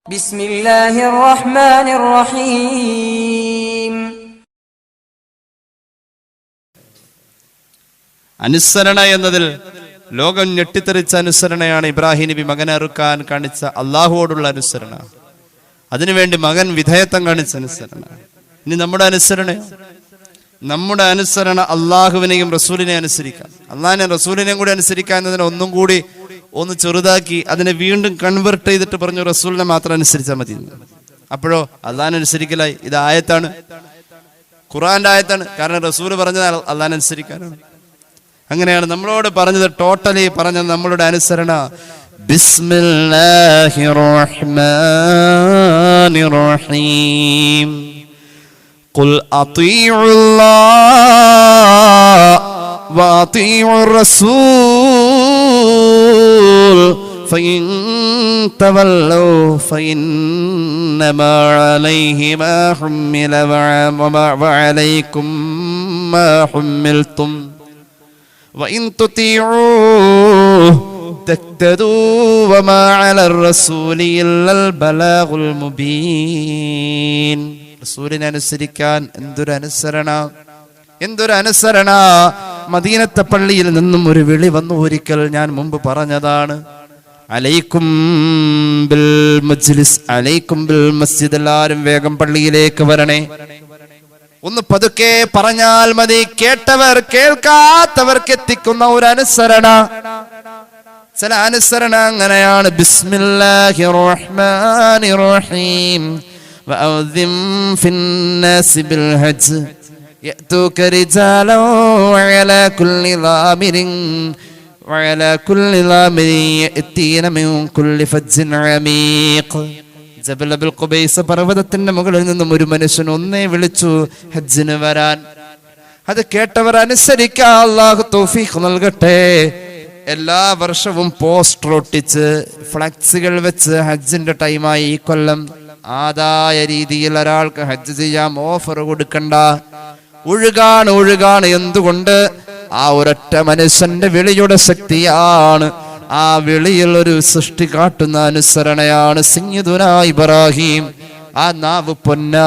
ബിസ്മില്ലാഹിർ റഹ്മാനിർ റഹീം. അനുസരണ എന്നതിൽ ലോകം ഞെട്ടിത്തെറിച്ച അനുസരണയാണ് ഇബ്രാഹിം നബി മകനെ അറുക്കാൻ കാണിച്ച അള്ളാഹുവോടുള്ള അനുസരണ. അതിനുവേണ്ടി മകൻ വിധേയത്വം കാണിച്ച അനുസരണ. ഇനി നമ്മുടെ അനുസരണ അള്ളാഹുവിനെയും റസൂലിനെയും അനുസരിക്കാം. അള്ളാഹിനെയും റസൂലിനെയും കൂടി അനുസരിക്കാൻ എന്നതിനെ ഒന്നും കൂടി ഒന്ന് ചെറുതാക്കി അതിനെ വീണ്ടും കൺവെർട്ട് ചെയ്തിട്ട് പറഞ്ഞു റസൂലിനെ മാത്രം അനുസരിച്ചാൽ മതി. അപ്പോഴോ അള്ളാഹിനെ അനുസരിക്കലായി. ഇത് ആയത്താണ്, ഖുർആന്റെ ആയത്താണ്. കാരണം റസൂല് പറഞ്ഞത് അള്ളാഹിനെ അനുസരിക്കാനാണ്. അങ്ങനെയാണ് നമ്മളോട് പറഞ്ഞത്, ടോട്ടലി പറഞ്ഞത് നമ്മളുടെ അനുസരണ. ബിസ്മില്ലാഹിർ റഹ്മാനിർ റഹീം. ഖുൽ അത്ഈഉല്ലാഹ വഅത്ഈഉർ റസൂൽ ഫഇൻ തവല്ലൂ ഫഇന്നമാ അലൈഹി മാ ഹുമ്മില വഅലൈക്കും മാ ഹുമ്മിൽതും وَإِن تُطِيعُوهُ تَهْتَدُوا وَمَا عَلَى الرَّسُولِ إِلَّا الْبَلَاغُ الْمُبِينُ. റസൂലിനെ അനുസരിക്കാൻ എന്തൊരു അനുസരണ. മദീനത്തെ പള്ളിയിൽ നിന്നും ഒരു വിളി വന്നു. ഒരിക്കൽ ഞാൻ മുമ്പ് പറഞ്ഞതാണ്, അലൈക്കും ബിൽ മജ്ലിസ്, അലൈക്കും ബിൽ മസ്ജിദ്. എല്ലാവരും വേഗം പള്ളിയിലേക്ക് വരണേ. ഒന്ന് പതുക്കെ പറഞ്ഞാൽ മതി, കേട്ടവർ കേൾക്കാത്തവർക്ക് എത്തിക്കുന്ന ഒരു അനുസരണ. ചില അനുസരണ അങ്ങനെയാണ്. ബിസ്മില്ലാഹിർ റഹ്മാനിർ റഹീം. വഅദ്ദിം ഫിന്നാസി ബിൽ ഹജ്ജ് യഅതൂക റിജാലൻ വഅലാ കുല്ലി ളാമിരിൻ യഅതീന മിൻ കുല്ലി ഫജ്ജിൻ അമീഖ്. ജബൽ അബുൽ ഖുബൈസ പർവ്വതത്തിന്റെ മുകളിൽ നിന്നും ഒരു മനുഷ്യൻ ഒന്നേ വിളിച്ചു ഹജ്ജിന് വരാൻ. അത് കേട്ടവർ അനുസരിക്കാൻ അല്ലാഹു തൗഫീഖ് നൽകട്ടെ. എല്ലാ വർഷവും പോസ്റ്റർ ഒട്ടിച്ച് ഫ്ലക്സുകൾ വെച്ച് ഹജ്ജിന്റെ ടൈമായി ഈ കൊല്ലം ആദായ രീതിയിൽ ഒരാൾക്ക് ഹജ്ജ് ചെയ്യാം, ഓഫർ കൊടുക്കണ്ട. ഒഴുകാണ്. എന്തുകൊണ്ട്? ആ ഒരൊറ്റ മനുഷ്യന്റെ വിളിയുടെ ശക്തിയാണ്. ആ വിളിയിൽ ഒരു സൃഷ്ടി കാട്ടുന്ന അനുസരണയാണ് സയ്യിദുനാ ഇബ്രാഹിം. ആ നാവ് പൊന്നാ.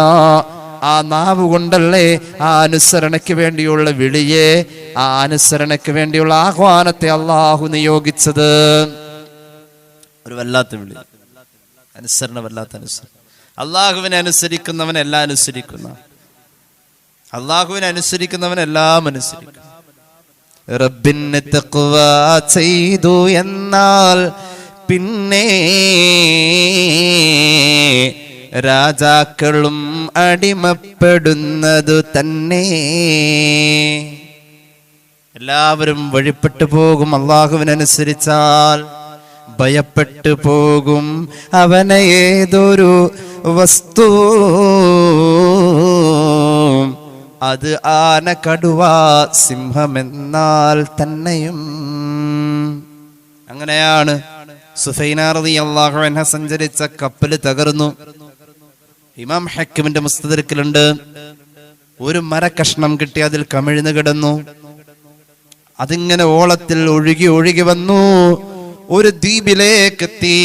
ആ നാവ് കൊണ്ടല്ലേ ആ അനുസരണയ്ക്ക് വേണ്ടിയുള്ള വിളിയെ, ആ അനുസരണയ്ക്ക് വേണ്ടിയുള്ള ആഹ്വാനത്തെ അള്ളാഹു നിയോഗിച്ചത്. ഒരു വല്ലാത്ത വിളി, അനുസരണ, വല്ലാത്ത അനുസരണം. അള്ളാഹുവിനെ അനുസരിക്കുന്നവൻ എല്ലാം അനുസരിക്കുന്ന, അള്ളാഹുവിനെ അനുസരിക്കുന്നവൻ എല്ലാം അനുസരിക്കും. റബ്ബിന് തഖ്വ ചെയ്തു എന്നാൽ പിന്നെ രാജാക്കളും അടിമപ്പെടുന്നതു തന്നെ. എല്ലാവരും വഴിപ്പെട്ടു പോകും. അള്ളാഹുവിനനുസരിച്ചാൽ ഭയപ്പെട്ടു പോകും അവനെ ഏതൊരു വസ്തു. അത് ആന, കടുവ, സിംഹമെന്നാൽ തന്നെയും. അങ്ങനെയാണ് സുഫൈന റളിയല്ലാഹു അൻഹ സഞ്ചരിച്ച കപ്പൽ തകർന്നു. ഇമാം ഹക്കീമിന്റെ മുസ്തദരക്കിലുണ്ട്, ഒരു മരക്കഷ്ണം കിട്ടി അതിൽ കമിഴ്ന്നു കിടന്നു. അതിങ്ങനെ ഓളത്തിൽ ഒഴുകി വന്നു. ഒരു ദ്വീപിലേക്കെത്തി.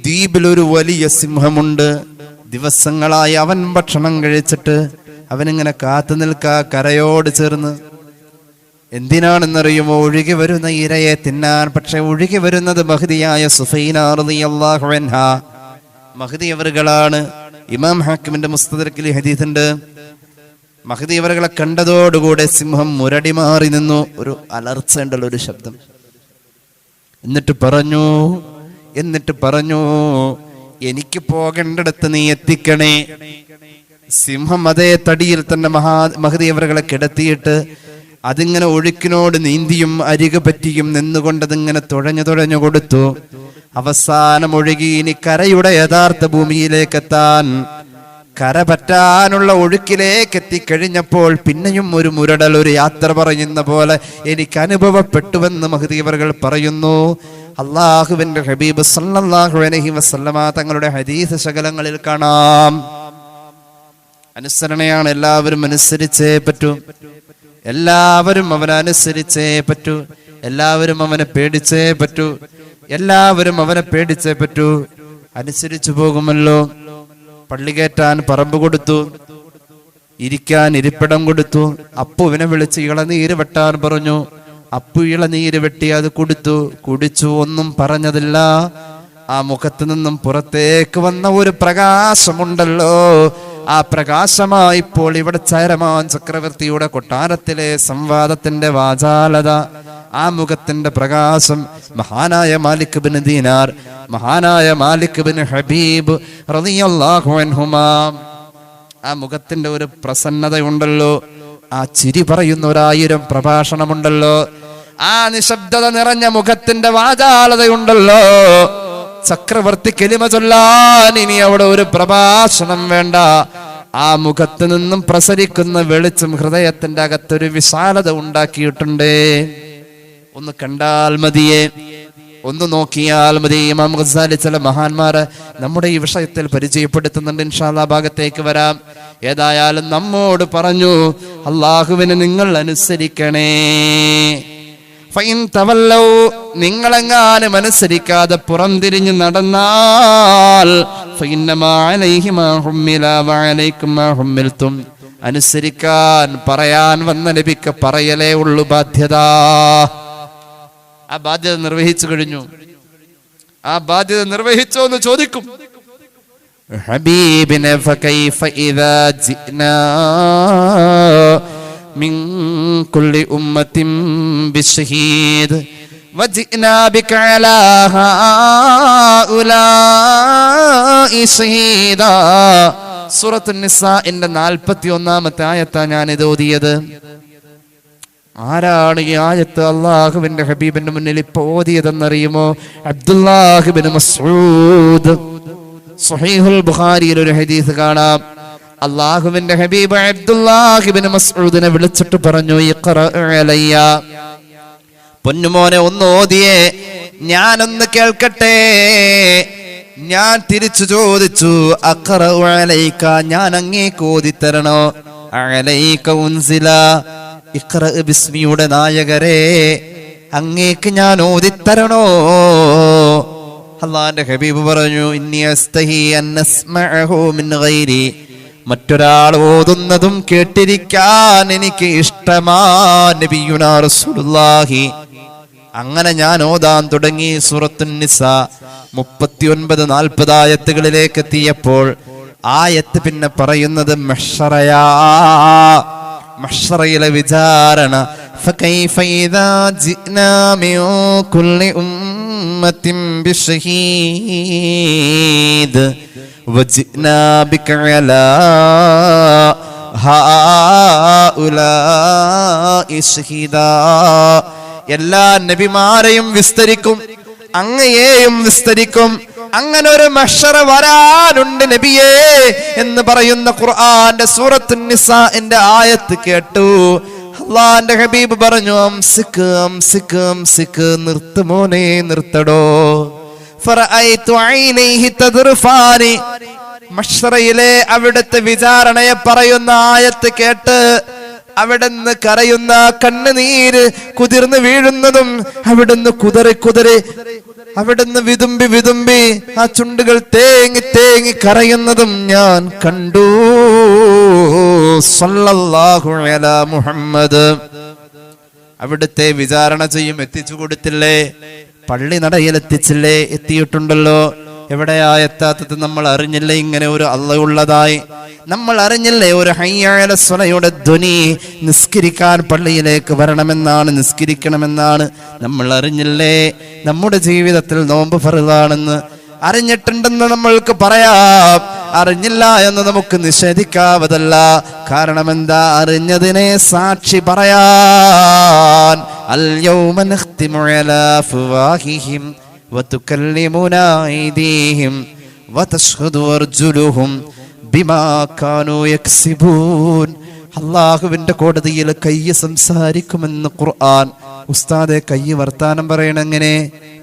ദ്വീപിൽ ഒരു വലിയ സിംഹമുണ്ട്. ദിവസങ്ങളായി അവൻ ഭക്ഷണം കഴിച്ചിട്ട് അവനിങ്ങനെ കാത്തു നിൽക്കാ കരയോട് ചേർന്ന്. എന്തിനാണെന്നറിയുമോ? ഒഴുകി വരുന്ന ഇരയെ തിന്നാൻ. പക്ഷെ ഒഴുകി വരുന്നത് മഹ്ദിയായ സുഫൈന റളിയല്ലാഹു അൻഹ. മഹ്ദി അവറുകളാണ്. ഇമാം ഹാക്കിമിന്റെ മുസ്തദരക്കിൽ ഹദീസുണ്ട്, മഹ്ദി അവറുകളെ കണ്ടതോടുകൂടെ സിംഹം മുരടി മാറി നിന്നു. ഒരു അലർച്ച ഉണ്ടല്ലോ, ഒരു ശബ്ദം. എന്നിട്ട് പറഞ്ഞു എനിക്ക് പോകേണ്ടിടത്ത് നീ എത്തിക്കണേ. സിംഹം അതേ തടിയിൽ തന്നെ മഹ്ദി അവറുകളെ കിടത്തിയിട്ട് അതിങ്ങനെ ഒഴുക്കിനോട് നീന്തിയും അരികു പറ്റിയും നിന്നുകൊണ്ടതിങ്ങനെ തുഴഞ്ഞു കൊടുത്തു. അവസാനം ഒഴുകി ഇനി കരയുടെ യഥാർത്ഥ ഭൂമിയിലേക്കെത്താൻ, കര പറ്റാനുള്ള ഒഴുക്കിലേക്ക് എത്തിക്കഴിഞ്ഞപ്പോൾ പിന്നെയും ഒരു മുരടൽ, ഒരു യാത്ര പറയുന്ന പോലെ എനിക്ക് അനുഭവപ്പെട്ടുവെന്ന് മഹ്ദി അവറുകൾ പറയുന്നു. അള്ളാഹുവിന്റെ ഹബീബ് സല്ലല്ലാഹു അലൈഹി വസല്ലമ തങ്ങളുടെ ഹദീസ് ശകലങ്ങളിൽ കാണാം. അനുസരണയാണ്. എല്ലാവരും അനുസരിച്ചേ പറ്റൂ. എല്ലാവരും അവനനുസരിച്ചേ പറ്റൂ. എല്ലാവരും അവനെ പേടിച്ചേ പറ്റൂ. അനുസരിച്ചു പോകുമല്ലോ. പള്ളി കയറ്റാൻ പറമ്പ് കൊടുത്തു, ഇരിക്കാൻ ഇരിപ്പിടം കൊടുത്തു. അപ്പുവിനെ വിളിച്ച് ഇളനീര് വെട്ടാൻ പറഞ്ഞു. അപ്പു ഇളനീര് വെട്ടി അത് കുടിച്ചു. ഒന്നും പറഞ്ഞതില്ല. ആ മുഖത്ത് നിന്നും പുറത്തേക്ക് വന്ന ഒരു പ്രകാശമുണ്ടല്ലോ, ആ പ്രകാശമായി ഇപ്പോൾ ഇവിടെ ചൈരമാൻ ചക്രവർത്തിയുടെ കൊട്ടാരത്തിലെ സംവാദത്തിന്റെ വാചാലത, ആ മുഖത്തിന്റെ പ്രകാശം മഹാനായ മാലിക് ബിൻ ദീനാർ, മഹാനായ മാലിക് ബിൻ ഹബീബ് റളിയല്ലാഹു അൻഹുമാ, ആ മുഖത്തിന്റെ ഒരു പ്രസന്നതയുണ്ടല്ലോ, ആ ചിരി പറയുന്ന 1000 പ്രഭാഷണമുണ്ടല്ലോ, ആ നിശബ്ദത നിറഞ്ഞ മുഖത്തിന്റെ വാചാലതയുണ്ടല്ലോ. ചക്രവർത്തി കലിമ ചൊല്ലാൻ ഇനി അവിടെ ഒരു പ്രഭാഷണം വേണ്ട. ആ മുഖത്ത് നിന്നും പ്രസരിക്കുന്ന വെളിച്ചം ഹൃദയത്തിന്റെ അകത്തൊരു വിശാലത ഉണ്ടാക്കിയിട്ടുണ്ട്. ഒന്ന് കണ്ടാൽ മതിയേ, ഒന്ന് നോക്കിയാൽ മതി. ഇമാം ഗസാലി ചില മഹാന്മാരെ നമ്മുടെ ഈ വിഷയത്തിൽ പരിചയപ്പെടുത്തുന്നുണ്ട്. ഇൻഷാ അല്ലാഹ് ഭാഗത്തേക്ക് വരാം. ഏതായാലും നമ്മോട് പറഞ്ഞു, അള്ളാഹുവിനെ നിങ്ങൾ അനുസരിക്കണേ. ഫൈൻ തവല്ലൗ, നിങ്ങളെങ്ങാനും അനുസരിക്കാതെ പുറംതിരിഞ്ഞു നടന്നാൽ ഫഇന്നമാ അലൈഹി മാ ഹുമ്മില വഅലൈക്കും മാ ഹുമ്മിൽതും, അനുസരിക്കാൻ പറയാൻ വന്ന നബിക്ക് പറയലേ ഉള്ളു ബാധ്യത. ആ ബാധ്യത നിർവഹിച്ചു കഴിഞ്ഞു. ആ ബാധ്യത നിർവഹിച്ചോ എന്ന് ചോദിക്കും ഹബീബിനെ. ഫകൈഫ ഇദാ ജിനാ മിൻ കുല്ലി ഉമ്മത്തിൻ ബിശഹീദ് വജിനാ ബിക അലാ ഹൗലാഇ ശഹീദാ. സൂറത്തുൻ നിസാഇന്റെ 41-ാമത്തെ ആയത്താണ് ഞാൻ ഇത് ഓതിയത്. ആരാണ് ഈ ആയത്ത് അള്ളാഹുവിന്റെ ഹബീബിന്റെ മുന്നിൽ ഇപ്പൊ ഓതിയതെന്നറിയുമോ? Abdullah bin Masud. സ്വഹീഹുൽ ബുഖാരിയിൽ ഒരു ഹദീസ് കാണാം. അള്ളാഹുവിന്റെ ഹബീബ് അബ്ദുല്ലാഹ് ബിൻ മസ്ഊദിനെ വിളിച്ചിട്ട് പറഞ്ഞു, ഇഖ്റ അലയ്യ, പൊന്നുമോനെ ഒന്ന് ഓതിയേ, ഞാനൊന്ന് കേൾക്കട്ടെ. ഞാൻ തിരിച്ചു ചോദിച്ചു, അഖ്റ അലൈക, ഞാൻ അങ്ങേക്ക് ഓതിത്തരണോ? അലൈക ഉൻസില, ഇഖ്റ ബിസ്മിയുടെ നായകരെ, അങ്ങേക്ക് ഞാൻ ഓതിത്തരണോ? അള്ളാന്റെ ഹബീബ് പറഞ്ഞു, ഇന്നി അസ്തഹി അൻ അസ്മഅഹു മിൻ ഗൈരി, മറ്റൊരാൾ ഓതുന്നതും കേട്ടിരിക്കാൻ എനിക്ക് ഇഷ്ടമാ നബിയുനാ റസൂലുള്ളാഹി. അങ്ങനെ ഞാൻ ഓതാൻ തുടങ്ങി. സൂറത്തുൻ നിസാ 39-40 ആയത്തുകളിലേക്ക് എത്തിയപ്പോൾ ആയത്ത് പിന്നെ പറയുന്നത് മഹ്ശറയാ, മഹ്ശറയിലെ വിചാരണ. ഫകൈഫ ഇദാ ജിനാ മിൻ കുല്ലി ഉമ്മത്തിൻ ബിശഹീദ് വജിനാ ബിക അലാ ഹൗലാഇ ശഹീദാ. എല്ലാ നബിമാരെയും വിസ്തരിക്കും, അങ്ങയെയും വിസ്തരിക്കും. അങ്ങനെ ഒരു മഹ്ശറ വരാനുണ്ട് നബിയേ എന്ന് പറയുന്ന ഖുർആന്റെ സൂറത്തുൻ നിസാഇന്റെ ആയത്ത് കേട്ടു. അല്ലാഹുവിന്റെ ഹബീബ് പറഞ്ഞു, അംസിക് അംസിക് അംസിക്, നിർത്ത് മോനെ, നിർത്തടോ. ഫറഅയ്തു ഐനൈഹി തദ്റുഫാനി, മഹ്ശറയിലെ അവിടുത്തെ വിചാരണയെ പറയുന്ന ആയത്ത് കേട്ട് അവിടുന്ന് കരയുന്ന കണ്ണുനീര് കുതിർന്ന് വീഴുന്നതും, അവിടുന്ന് കുതറി കുതറി, അവിടുന്ന് വിതുമ്പി വിതുമ്പി ആ ചുണ്ടുകൾ തേങ്ങി തേങ്ങി കരയുന്നതും ഞാൻ കണ്ടു. സല്ലല്ലാഹു അലാ മുഹമ്മദ്. അവിടുത്തെ വിചാരണ ചെയ്യും, എത്തിച്ചു കൊടുത്തില്ലേ? പള്ളി നടയിൽ എത്തിച്ചില്ലേ? എത്തിയിട്ടുണ്ടല്ലോ. എവിടെയാ എത്താത്തത്? നമ്മൾ അറിഞ്ഞില്ലേ ഇങ്ങനെ ഒരു അല്ലാഹ് ഉള്ളതായി? നമ്മൾ അറിഞ്ഞില്ലേ ഒരു ഹയ്യ അല സ്വലയുടെ ധ്വനി? നിസ്കരിക്കാൻ പള്ളിയിലേക്ക് വരണമെന്നാണ്, നിസ്കരിക്കണമെന്നാണ്. നമ്മൾ അറിഞ്ഞില്ലേ നമ്മുടെ ജീവിതത്തിൽ നോമ്പ് ഫർളാണെന്ന്? അറിഞ്ഞിട്ടുണ്ടെന്ന് നമ്മൾക്ക് പറയാം, അറിഞ്ഞില്ല എന്ന് നമുക്ക് നിഷേധിക്കാവതല്ല. കാരണം എന്താ? അറിഞ്ഞതിനെ സാക്ഷി പറയാൻ. അൽ യൗമ നഖ്തിമു അലാ അഫ്വാഹിഹിം വതുകല്ലിമുനാ ഐദീഹിം വതശ്ഹദു അർജുലുഹും ബിമാ കാനൂ യക്സിബൂൻ. അല്ലാഹുവിന്റെ കോടതിയിൽ കയ്യ് സംസാരിക്കുമെന്ന് ഖുർആൻ. ഉസ്താദെ, കയ്യ് വർത്താനം പറയണെങ്ങനെ?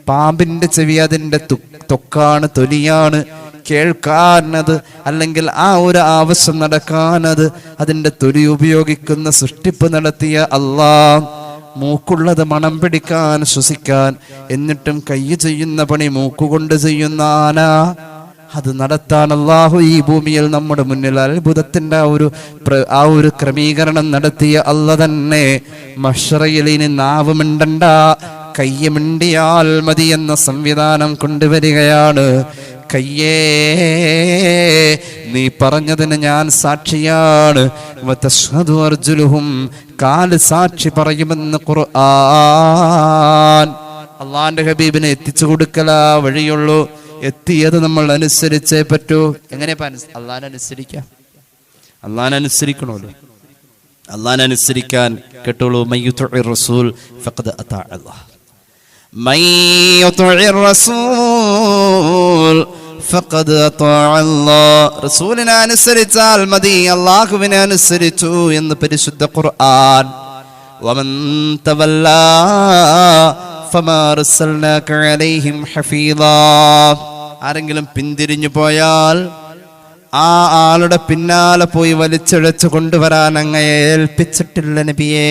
പാമ്പിന്റെ ചെവി അതിന്റെ തൊക്കാണ്, തൊലിയാണ്. കേൾക്കാനത്, അല്ലെങ്കിൽ ആ ഒരു ആവശ്യം നടക്കാനത് അതിന്റെ തൊലി ഉപയോഗിക്കുന്ന സൃഷ്ടിപ്പ് നടത്തിയ അല്ലാഹ്. മൂക്കുള്ളത് മണം പിടിക്കാൻ, ശ്വസിക്കാൻ. എന്നിട്ടും കയ്യ് ചെയ്യുന്ന പണി മൂക്കുകൊണ്ട് ചെയ്യുന്ന ആന. അത് നടത്താൻ അല്ലാഹു ഈ ഭൂമിയിൽ നമ്മുടെ മുന്നിൽ അത്ഭുതത്തിന്റെ ആ ഒരു ക്രമീകരണം നടത്തിയ അല്ലാഹ് തന്നെ മഹ്ശറയിൽ ഇനി നാവ് മിണ്ടണ്ട, കയ്യ് മിണ്ടിയാൽ മതി എന്ന സംവിധാനം കൊണ്ടുവരികയാണ്. കയ്യേ, നീ പറഞ്ഞതിന് ഞാൻ സാക്ഷിയാണ്. വതശ്ഹദു അർജുലുഹും, കാല് സാക്ഷി പറയുമെന്ന് ഖുർആൻ. അള്ളാന്റെ ഹബീബിനെ എത്തിച്ചു കൊടുക്കലാ വഴിയുള്ളൂ. എത്തിയത് നമ്മൾ അനുസരിച്ചേ പറ്റൂ. എങ്ങനെ അള്ളാനെ അനുസരിക്കാം? അള്ളാനെ അനുസരിക്കണമല്ലോ. അള്ളാനെ അനുസരിക്കാൻ കേട്ടോളൂ, മയ്യുതുഇർ റസൂൽ ഫഖദ് അതാ അല്ലാഹ്. മയ്യുതുഇർ റസൂൽ ഫഖദ് അതാ അല്ലാഹ്. റസൂലിനെ അനുസരിച്ചാൽ മതി, അല്ലാഹുവിനെ അനുസരിച്ചു എന്ന് പരിശുദ്ധ ഖുർആൻ. വമൻ തവല്ലാ ഫമാ അർസൽനാക അലൈഹിം ഹഫീളാ. ആരെങ്കിലും പിന്തിരിഞ്ഞു പോയാൽ ആ ആളുടെ പിന്നാലെ പോയി വലിച്ചിഴച്ചു കൊണ്ടുവരാൻ അങ്ങയെ ഏൽപ്പിച്ചിട്ടില്ല നബിയേ.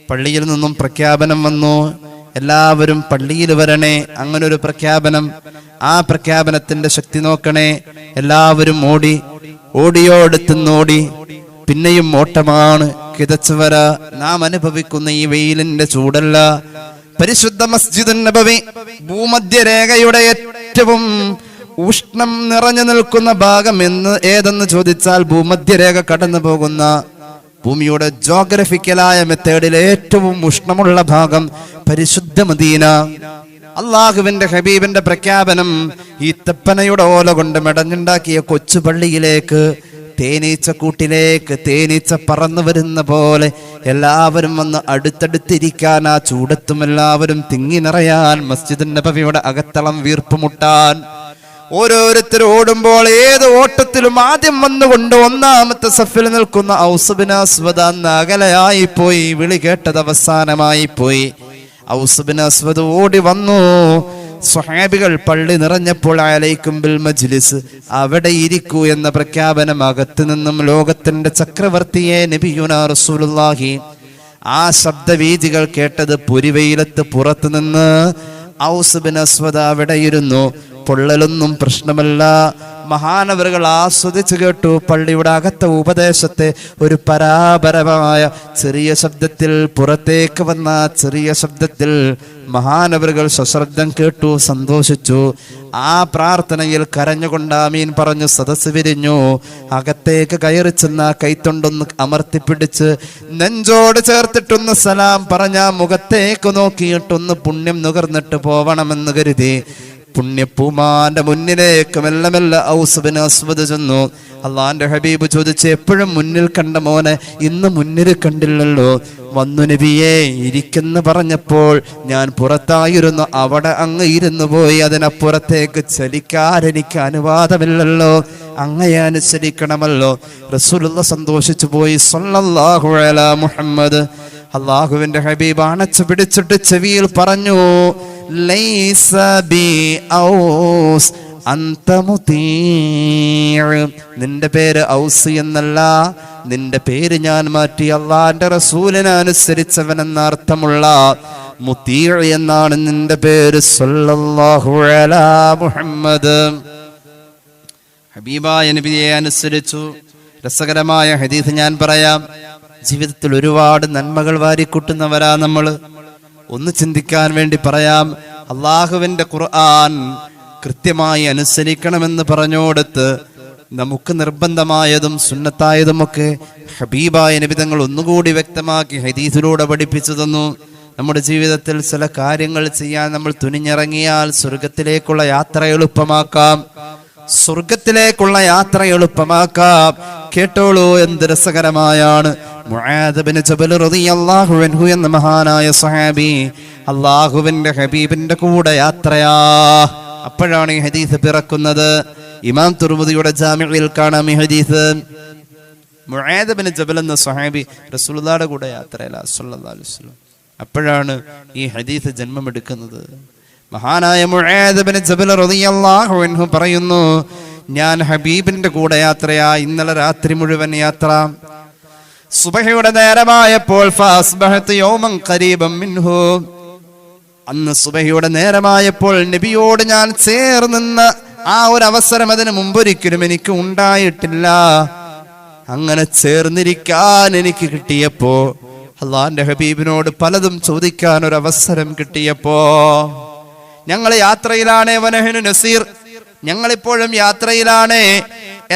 പള്ളിയിൽ നിന്നും പ്രഖ്യാപനം വന്നു, എല്ലാവരും പള്ളിയിൽ വരണേ. അങ്ങനൊരു പ്രഖ്യാപനം. ആ പ്രഖ്യാപനത്തിന്റെ ശക്തി നോക്കണേ. എല്ലാവരും ഓടിയോടുത്തുന്നോടി. പിന്നെയും ഓട്ടമാണ്. കിതച്ചു വര. നാം അനുഭവിക്കുന്ന ഈ വെയിലിന്റെ ചൂടല്ല. പരിശുദ്ധ മസ്ജിദുൻ നബവി ഭൂമധ്യരേഖയുടെ ഏറ്റവും ഉഷ്ണം നിറഞ്ഞു നിൽക്കുന്ന ഭാഗം ഏതെന്ന് ചോദിച്ചാൽ ഭൂമധ്യരേഖ കടന്നു പോകുന്ന ഭൂമിയുടെ ജോഗ്രഫിക്കലായ മെത്തേഡിലെ ഏറ്റവും ഉഷ്ണമുള്ള ഭാഗം പരിശുദ്ധ മദീന. അള്ളാഹുവിന്റെ ഹബീബിന്റെ പ്രഖ്യാപനം ഈ തെപ്പനയുടെ ഓല കൊണ്ട് മെടഞ്ഞുണ്ടാക്കിയ കൊച്ചു പള്ളിയിലേക്ക്, തേനീച്ച കൂട്ടിലേക്ക് തേനീച്ച പറന്നു വരുന്ന പോലെ എല്ലാവരും വന്ന് അടുത്തടുത്തിരിക്കാൻ, ആ ചൂടത്തും എല്ലാവരും തിങ്ങി നിറയാൻ, മസ്ജിദുൻ നബവിയുടെ അകത്തളം വീർപ്പുമുട്ടാൻ. ഓരോരുത്തരും ഓടുമ്പോൾ ഏത് ഓട്ടത്തിലും ആദ്യം വന്നുകൊണ്ട് ഒന്നാമത്തെ സഫിൽ നിൽക്കുന്ന ഔസ് ബിൻ അസ്വദ് അന്ന് അകലെയായി പോയി. വിളി കേട്ടത് അവസാനമായി പോയി. ഔസ് ബിൻ അസ്വദ് ഓടി വന്നു. സ്വഹാബികൾ പള്ളി നിറഞ്ഞപ്പോൾ അലൈക്കും ബിൽ മജ്ലിസ്, അവിടെ ഇരിക്കൂ എന്ന പ്രഖ്യാപനം അകത്തു നിന്നും ലോകത്തിന്റെ ചക്രവർത്തിയെ നബിയുനാ റസൂലുള്ളാഹി. ആ ശബ്ദവീജികൾ കേട്ടത് പുരിവെയിലത്ത് പുറത്തു നിന്ന്. ഔസ് ബിൻ അസ്വദ് അവിടെ ഇരുന്നു. പൊള്ളലൊന്നും പ്രശ്നമല്ല. മഹാനവറുകൾ ആസ്വദിച്ചു കേട്ടു പള്ളിയുടെ അകത്തെ ഉപദേശത്തെ. ഒരു പരാപരമായ ചെറിയ ശബ്ദത്തിൽ, പുറത്തേക്ക് വന്ന ചെറിയ ശബ്ദത്തിൽ മഹാനവറുകൾ സശ്രദ്ധം കേട്ടു, സന്തോഷിച്ചു. ആ പ്രാർത്ഥനയിൽ കരഞ്ഞുകൊണ്ട് ആമീൻ പറഞ്ഞു സദസ്സ് വിരിഞ്ഞു. അകത്തേക്ക് കയറി ചെന്ന കൈത്തൊണ്ടൊന്ന് അമർത്തിപ്പിടിച്ച് നെഞ്ചോട് ചേർത്തിട്ടൊന്ന് സലാം പറഞ്ഞ മുഖത്തേക്ക് നോക്കിയിട്ടൊന്ന് പുണ്യം നുകർന്നിട്ട് പോവണമെന്ന് കരുതി പുണ്യപ്പൂമാന്റെ മുന്നിലേക്ക് മെല്ലെ മെല്ലെ ഔസ് ബിൻ അസ്വദ് ചെന്നു. അള്ളാന്റെ ഹബീബ് ചോദിച്ചു, എപ്പോഴും മുന്നിൽ കണ്ട മോനെ ഇന്ന് മുന്നിൽ കണ്ടില്ലല്ലോ. വന്നു നബിയെ ഇരിക്കെന്ന് പറഞ്ഞപ്പോൾ ഞാൻ പുറത്തായിരുന്നു, അവിടെ അങ്ങ് ഇരുന്നു പോയി. അതിനപ്പുറത്തേക്ക് ചലിക്കാൻ എനിക്ക് അനുവാദമില്ലല്ലോ, അങ്ങയെ അനുസരിക്കണമല്ലോ. റസൂലുള്ളാഹി സന്തോഷിച്ചു പോയി. സ്വല്ലല്ലാഹു അലാ മുഹമ്മദ്. അള്ളാഹുവിന്റെ ഹബീബ് അണച്ചു പിടിച്ചിട്ട് ചെവിയിൽ പറഞ്ഞു, ലൈസ ബി ഔസ് അന്ത മുതീഅ്. നിന്റെ പേര് ഔസ് എന്നല്ല, നിന്റെ പേര് ഞാൻ മാറ്റി അള്ളാന്റെ റസൂലിനെ അനുസരിച്ചവൻ എന്ന അർത്ഥമുള്ള മുതീഅ് എന്നാണ് നിന്റെ പേര്. സ്വല്ലല്ലാഹു അലാ മുഹമ്മദ്. ഹബീബായ നബിയെ അനുസരിച്ചു. രസകരമായ ഹദീസ് ഞാൻ പറയാം. ജീവിതത്തിൽ ഒരുപാട് നന്മകൾ വാരിക്കൂട്ടുന്നവരാ നമ്മൾ. ഒന്ന് ചിന്തിക്കാൻ വേണ്ടി പറയാം. അള്ളാഹുവിന്റെ ഖുർആൻ കൃത്യമായി അനുസരിക്കണമെന്ന് പറഞ്ഞോടത്ത് നമുക്ക് നിർബന്ധമായതും സുന്നത്തായതുമൊക്കെ ഹബീബായ നബി തങ്ങൾ ഒന്നുകൂടി വ്യക്തമാക്കി ഹദീസിലൂടെ പഠിപ്പിച്ചു തന്നു. നമ്മുടെ ജീവിതത്തിൽ ചില കാര്യങ്ങൾ ചെയ്യാൻ നമ്മൾ തുനിഞ്ഞിറങ്ങിയാൽ സ്വർഗത്തിലേക്കുള്ള യാത്ര എളുപ്പമാക്കാം. സ്വർഗത്തിലേക്കുള്ള യാത്ര എളുപ്പമാക്കാം. കേട്ടോളൂ, എന്ത് രസകരമായാണ്. മുആദ് ബിൻ ജബൽ റളിയല്ലാഹു അൻഹു എന്ന മഹാനായ സ്വഹാബി അല്ലാഹുവിന്റെ ഹബീബിന്റെ കൂടെ യാത്രയാ. അപ്പോഴാണ് ഈ ഹദീസ് പിറക്കുന്നത്. ഇമാം തുർമുദിയുടെ ജാമിഉൽ കാണാം ഈ ഹദീസ്. മുആദ് ബിൻ ജബൽ എന്ന സ്വഹാബി റസൂലുള്ളാഹിയുടെ കൂടെ യാത്രയിലാ സ്വല്ലല്ലാഹു അലൈഹി വസല്ലം. അപ്പോഴാണ് ഈ ഹദീസ് ജന്മമെടുക്കുന്നത്. മഹാനായ മുആദ് ബിൻ ജബൽ റളിയല്ലാഹു അൻഹു പറയുന്നു, ഞാൻ ഹബീബിന്റെ കൂടെ യാത്രയാ. ഇന്നലെ രാത്രി മുഴുവൻ യാത്ര. സുബഹയുടെ നേരമായപ്പോൾ ഫഅസ്ബഹതു യൗമൻ ഖരീബൻ മിൻഹു. അന്ന് സുബഹയുടെ നേരമായപ്പോൾ നബിയോട് ഞാൻ ചേർന്നിന്ന ആ ഒരു അവസരം അതിന് മുമ്പൊരിക്കലും എനിക്ക് ഉണ്ടായിട്ടില്ല. അങ്ങനെ ചേർന്നിരിക്കാൻ എനിക്ക് കിട്ടിയപ്പോ, അള്ളാന്റെ ഹബീബിനോട് പലതും ചോദിക്കാൻ ഒരു അവസരം കിട്ടിയപ്പോ, ഞങ്ങൾ യാത്രയിലാണ്, വനഹ്നു നസീർ, ഞങ്ങളിപ്പോഴും യാത്രയിലാണ്,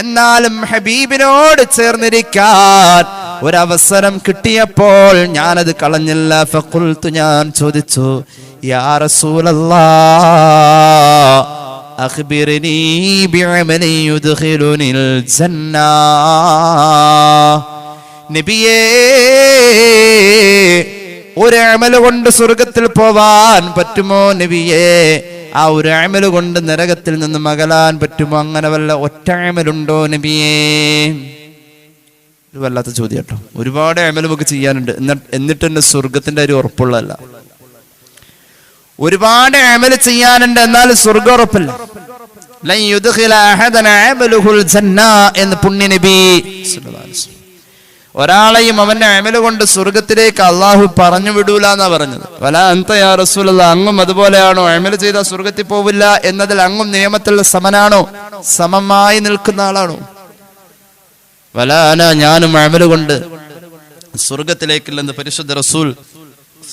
എന്നാലും ഹബീബിനോട് ചേർന്നിരിക്കാൻ ഒരവസരം കിട്ടിയപ്പോൾ ഞാനത് കളഞ്ഞില്ല. ഫഖുൽതു, ഞാൻ ചോദിച്ചു, യാ റസൂലല്ലാഹ് അഖ്ബിർനീ ബിഅമലി യുദ്ഖിലുനിൽ ജന്ന. നബിയേ, ഒരു അമൽ കൊണ്ട് സ്വർഗത്തിൽ പോവാൻ പറ്റുമോ നബിയേ? ആ ഒരു അമൽ കൊണ്ട് നരകത്തിൽ നിന്ന് അകലാൻ പറ്റുമോ? അങ്ങനെ വല്ല ഒറ്റ അമലുണ്ടോ നബിയേ? ഒരു വല്ലാത്ത ചോദ്യം കേട്ടോ. ഒരുപാട് അമൽ നമുക്ക് ചെയ്യാനുണ്ട്, എന്നിട്ട് തന്നെ സ്വർഗത്തിന്റെ ഒരു ഉറപ്പുള്ളതല്ല. ഒരുപാട് അമൽ ചെയ്യാനുണ്ട്, എന്നാൽ സ്വർഗം ഉറപ്പില്ല. ലൻ യുദ്ഖില അഹദന അമലുഹുൽ ജന്ന എന്ന് പുണ്യ നബി സല്ലല്ലാഹു അലൈഹി വസല്ലം. ഒരാളെയും അവന്റെ അമല് കൊണ്ട് സ്വർഗത്തിലേക്ക് അള്ളാഹു പറഞ്ഞു വിടൂല എന്നാ പറഞ്ഞത്. വലാ അൻത യാ റസൂലല്ലാഹ്, അങ്ങും അതുപോലെയാണോ? അമല് ചെയ്താൽ സ്വർഗത്തിൽ പോവില്ല എന്നതിൽ അങ്ങും നിയമത്തിൽ സമനാണോ? സമമായി നിൽക്കുന്ന ആളാണോ? വലാന, ഞാനും അമല് കൊണ്ട് സ്വർഗത്തിലേക്കില്ലെന്ന് പരിശുദ്ധ റസൂൽ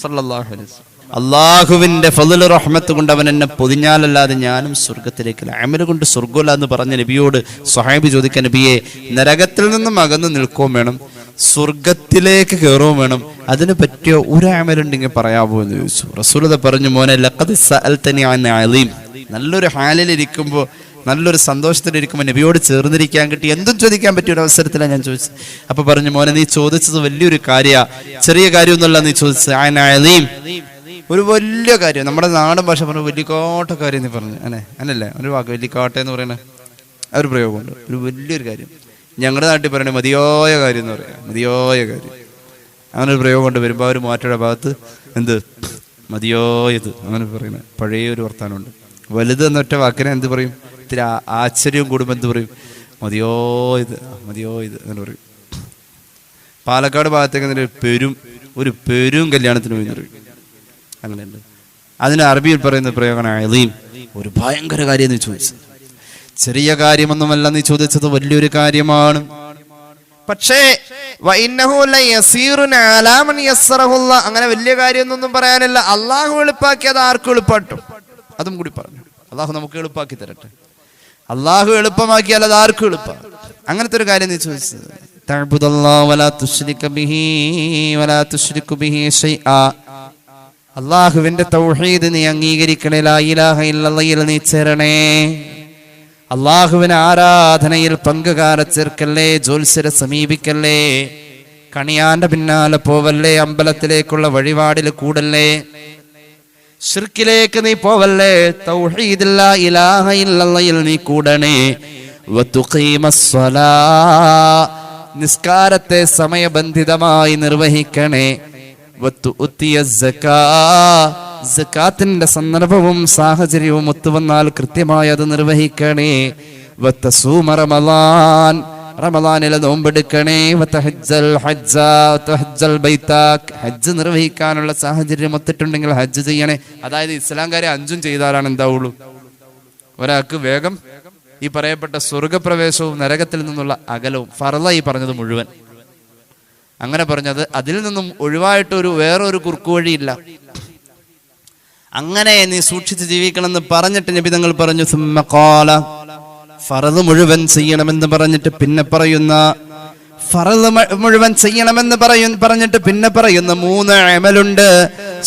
സല്ലല്ലാഹു അലൈഹി വസല്ലം. അള്ളാഹുവിന്റെ ഫള് റഹ്മത്ത് കൊണ്ട് അവൻ എന്നെ പൊതിഞ്ഞാലല്ലാതെ ഞാനും സ്വർഗത്തിലേക്കില്ല. അമല് കൊണ്ട് സ്വർഗമില്ല എന്ന് പറഞ്ഞ നബിയോട് സ്വഹാബി ചോദിക്കാൻ, നബിയെ, നരകത്തിൽ നിന്നും അകന്ന് നിൽക്കുകയും വേണം, സ്വർഗത്തിലേക്ക് കയറുകയും വേണം, അതിന് പറ്റിയ ഒരു അമലുണ്ടെങ്കിൽ പറയാമോ എന്ന് ചോദിച്ചു. റസൂലത പറഞ്ഞു, മോനെ, ലഖദ് സഅൽതനി അൻ അലീം. നല്ലൊരു ഹാലിലിരിക്കുമ്പോൾ, നല്ലൊരു സന്തോഷത്തിലിരിക്കുമ്പോൾ നബിയോട് ചേർന്നിരിക്കാൻ കിട്ടി, എന്തും ചോദിക്കാൻ പറ്റിയ ഒരു അവസരത്തിലാണ് ഞാൻ ചോദിച്ചത്. അപ്പൊ പറഞ്ഞു, മോനെ, നീ ചോദിച്ചത് വലിയൊരു കാര്യമാണ്, ചെറിയ കാര്യമൊന്നുമല്ല നീ ചോദിച്ചത്. അൻ അലീം, ഒരു വലിയ കാര്യം. നമ്മുടെ നാടൻ ഭാഷ പറഞ്ഞു വലിയക്കോട്ട കാര്യം നീ പറഞ്ഞു, അനല്ലേ ഒരു വാക്ക് വലിയക്കോട്ട എന്ന് പറയുന്നത് ആ ഒരു പ്രയോഗമുണ്ട്. ഒരു വലിയൊരു കാര്യം. ഞങ്ങളുടെ നാട്ടിൽ പറയണേ മതിയായ കാര്യം എന്ന് പറയാം, മതിയായ കാര്യം. അങ്ങനെ ഒരു പ്രയോഗം കൊണ്ട് വരുമ്പോൾ ആ ഒരു മാറ്റയുടെ ഭാഗത്ത് എന്ത് മതിയായത് അങ്ങനെ പറയുന്നത് പഴയ ഒരു വർത്താനമുണ്ട്. വലുത് എന്നൊറ്റ വാക്കിനെ എന്ത് പറയും? ഇത്തിരി ആശ്ചര്യവും കൂടുമ്പോൾ എന്ത് പറയും? മതിയായത്, മതിയായത് അങ്ങനെ പറയും. പാലക്കാട് ഭാഗത്തേക്ക് ഒരു പെരും കല്യാണത്തിന് പോയി പറയും, അങ്ങനെയുണ്ട്. അതിന് അറബിയിൽ പറയുന്ന പ്രയോഗമാണ് അലീം. ഒരു ഭയങ്കര കാര്യം നീ ചോദിച്ചത്, ചെറിയ കാര്യമൊന്നുമല്ല നീ ചോദിച്ചത്, വലിയൊരു കാര്യമാണ്. പക്ഷേ അങ്ങനെ വലിയ കാര്യമൊന്നും പറയാനില്ല. അള്ളാഹു എളുപ്പാക്കി അത് ആർക്കും എളുപ്പാട്ടും, അതും കൂടി പറഞ്ഞു. അള്ളാഹു നമുക്ക് എളുപ്പാക്കി തരട്ടെ. അള്ളാഹു എളുപ്പമാക്കിയാൽ അത് ആർക്കും എളുപ്പമാണ്. അങ്ങനത്തെ ഒരു കാര്യം നീ ചോദിച്ചത്. അള്ളാഹുവിന്റെ തൗഹീദ് നീ അംഗീകരിക്കണേ, ലാ ഇലാഹ ഇല്ലല്ലാഹ് നീ ചേരണേ. അള്ളാഹുവിന് ആരാധനയിൽ പങ്കുകാരെ ചേർക്കല്ലേ, ജ്യോത്സ്യരെ സമീപിക്കല്ലേ, കണിയാന്റെ പിന്നാലെ പോവല്ലേ, അമ്പലത്തിലേക്കുള്ള വഴിപാടിൽ കൂടല്ലേ, ശിർക്കിലേക്ക് നീ പോവല്ലേ, തൗഹീദിൽ ലാ ഇലാഹ ഇല്ലല്ലാഹ് നീ കൂടണേ. വതുഖീമസ്സലാ, നിസ്കാരത്തെ സമയബന്ധിതമായി നിർവഹിക്കണേ. സകാത്തിന്റെ സന്ദർഭവും സാഹചര്യവും ഒത്തുവന്നാൽ കൃത്യമായി അത് നിർവഹിക്കണേ. റമളാനിലെ നോമ്പെടുക്കണേ. ഹജ്ജ് നിർവഹിക്കാനുള്ള സാഹചര്യം ഒത്തിട്ടുണ്ടെങ്കിൽ ഹജ്ജ് ചെയ്യണേ. അതായത് ഇസ്ലാംകാരെ 5 ചെയ്താലാണ് എന്താവുള്ളൂ, ഒരാൾക്ക് വേഗം ഈ പറയപ്പെട്ട സ്വർഗപ്രവേശവും നരകത്തിൽ നിന്നുള്ള അകലവും. ഫർള ഈ പറഞ്ഞത് മുഴുവൻ അങ്ങനെ പറഞ്ഞത്, അതിൽ നിന്നും ഒഴിവായിട്ട് വേറൊരു കുറുക്കുവഴിയില്ല. അങ്ങനെ നീ സൂക്ഷിച്ച് ജീവിക്കണമെന്ന് പറഞ്ഞിട്ട് നബി തങ്ങൾ പറഞ്ഞു, സുമ്മ ഖാല, ഫർള് മുഴുവൻ ചെയ്യണമെന്ന് പറഞ്ഞിട്ട് പിന്നെ പറയുന്ന, ഫർള് മുഴുവൻ ചെയ്യണമെന്ന് പറഞ്ഞിട്ട് പിന്നെ പറയുന്ന 3 അമലുണ്ട്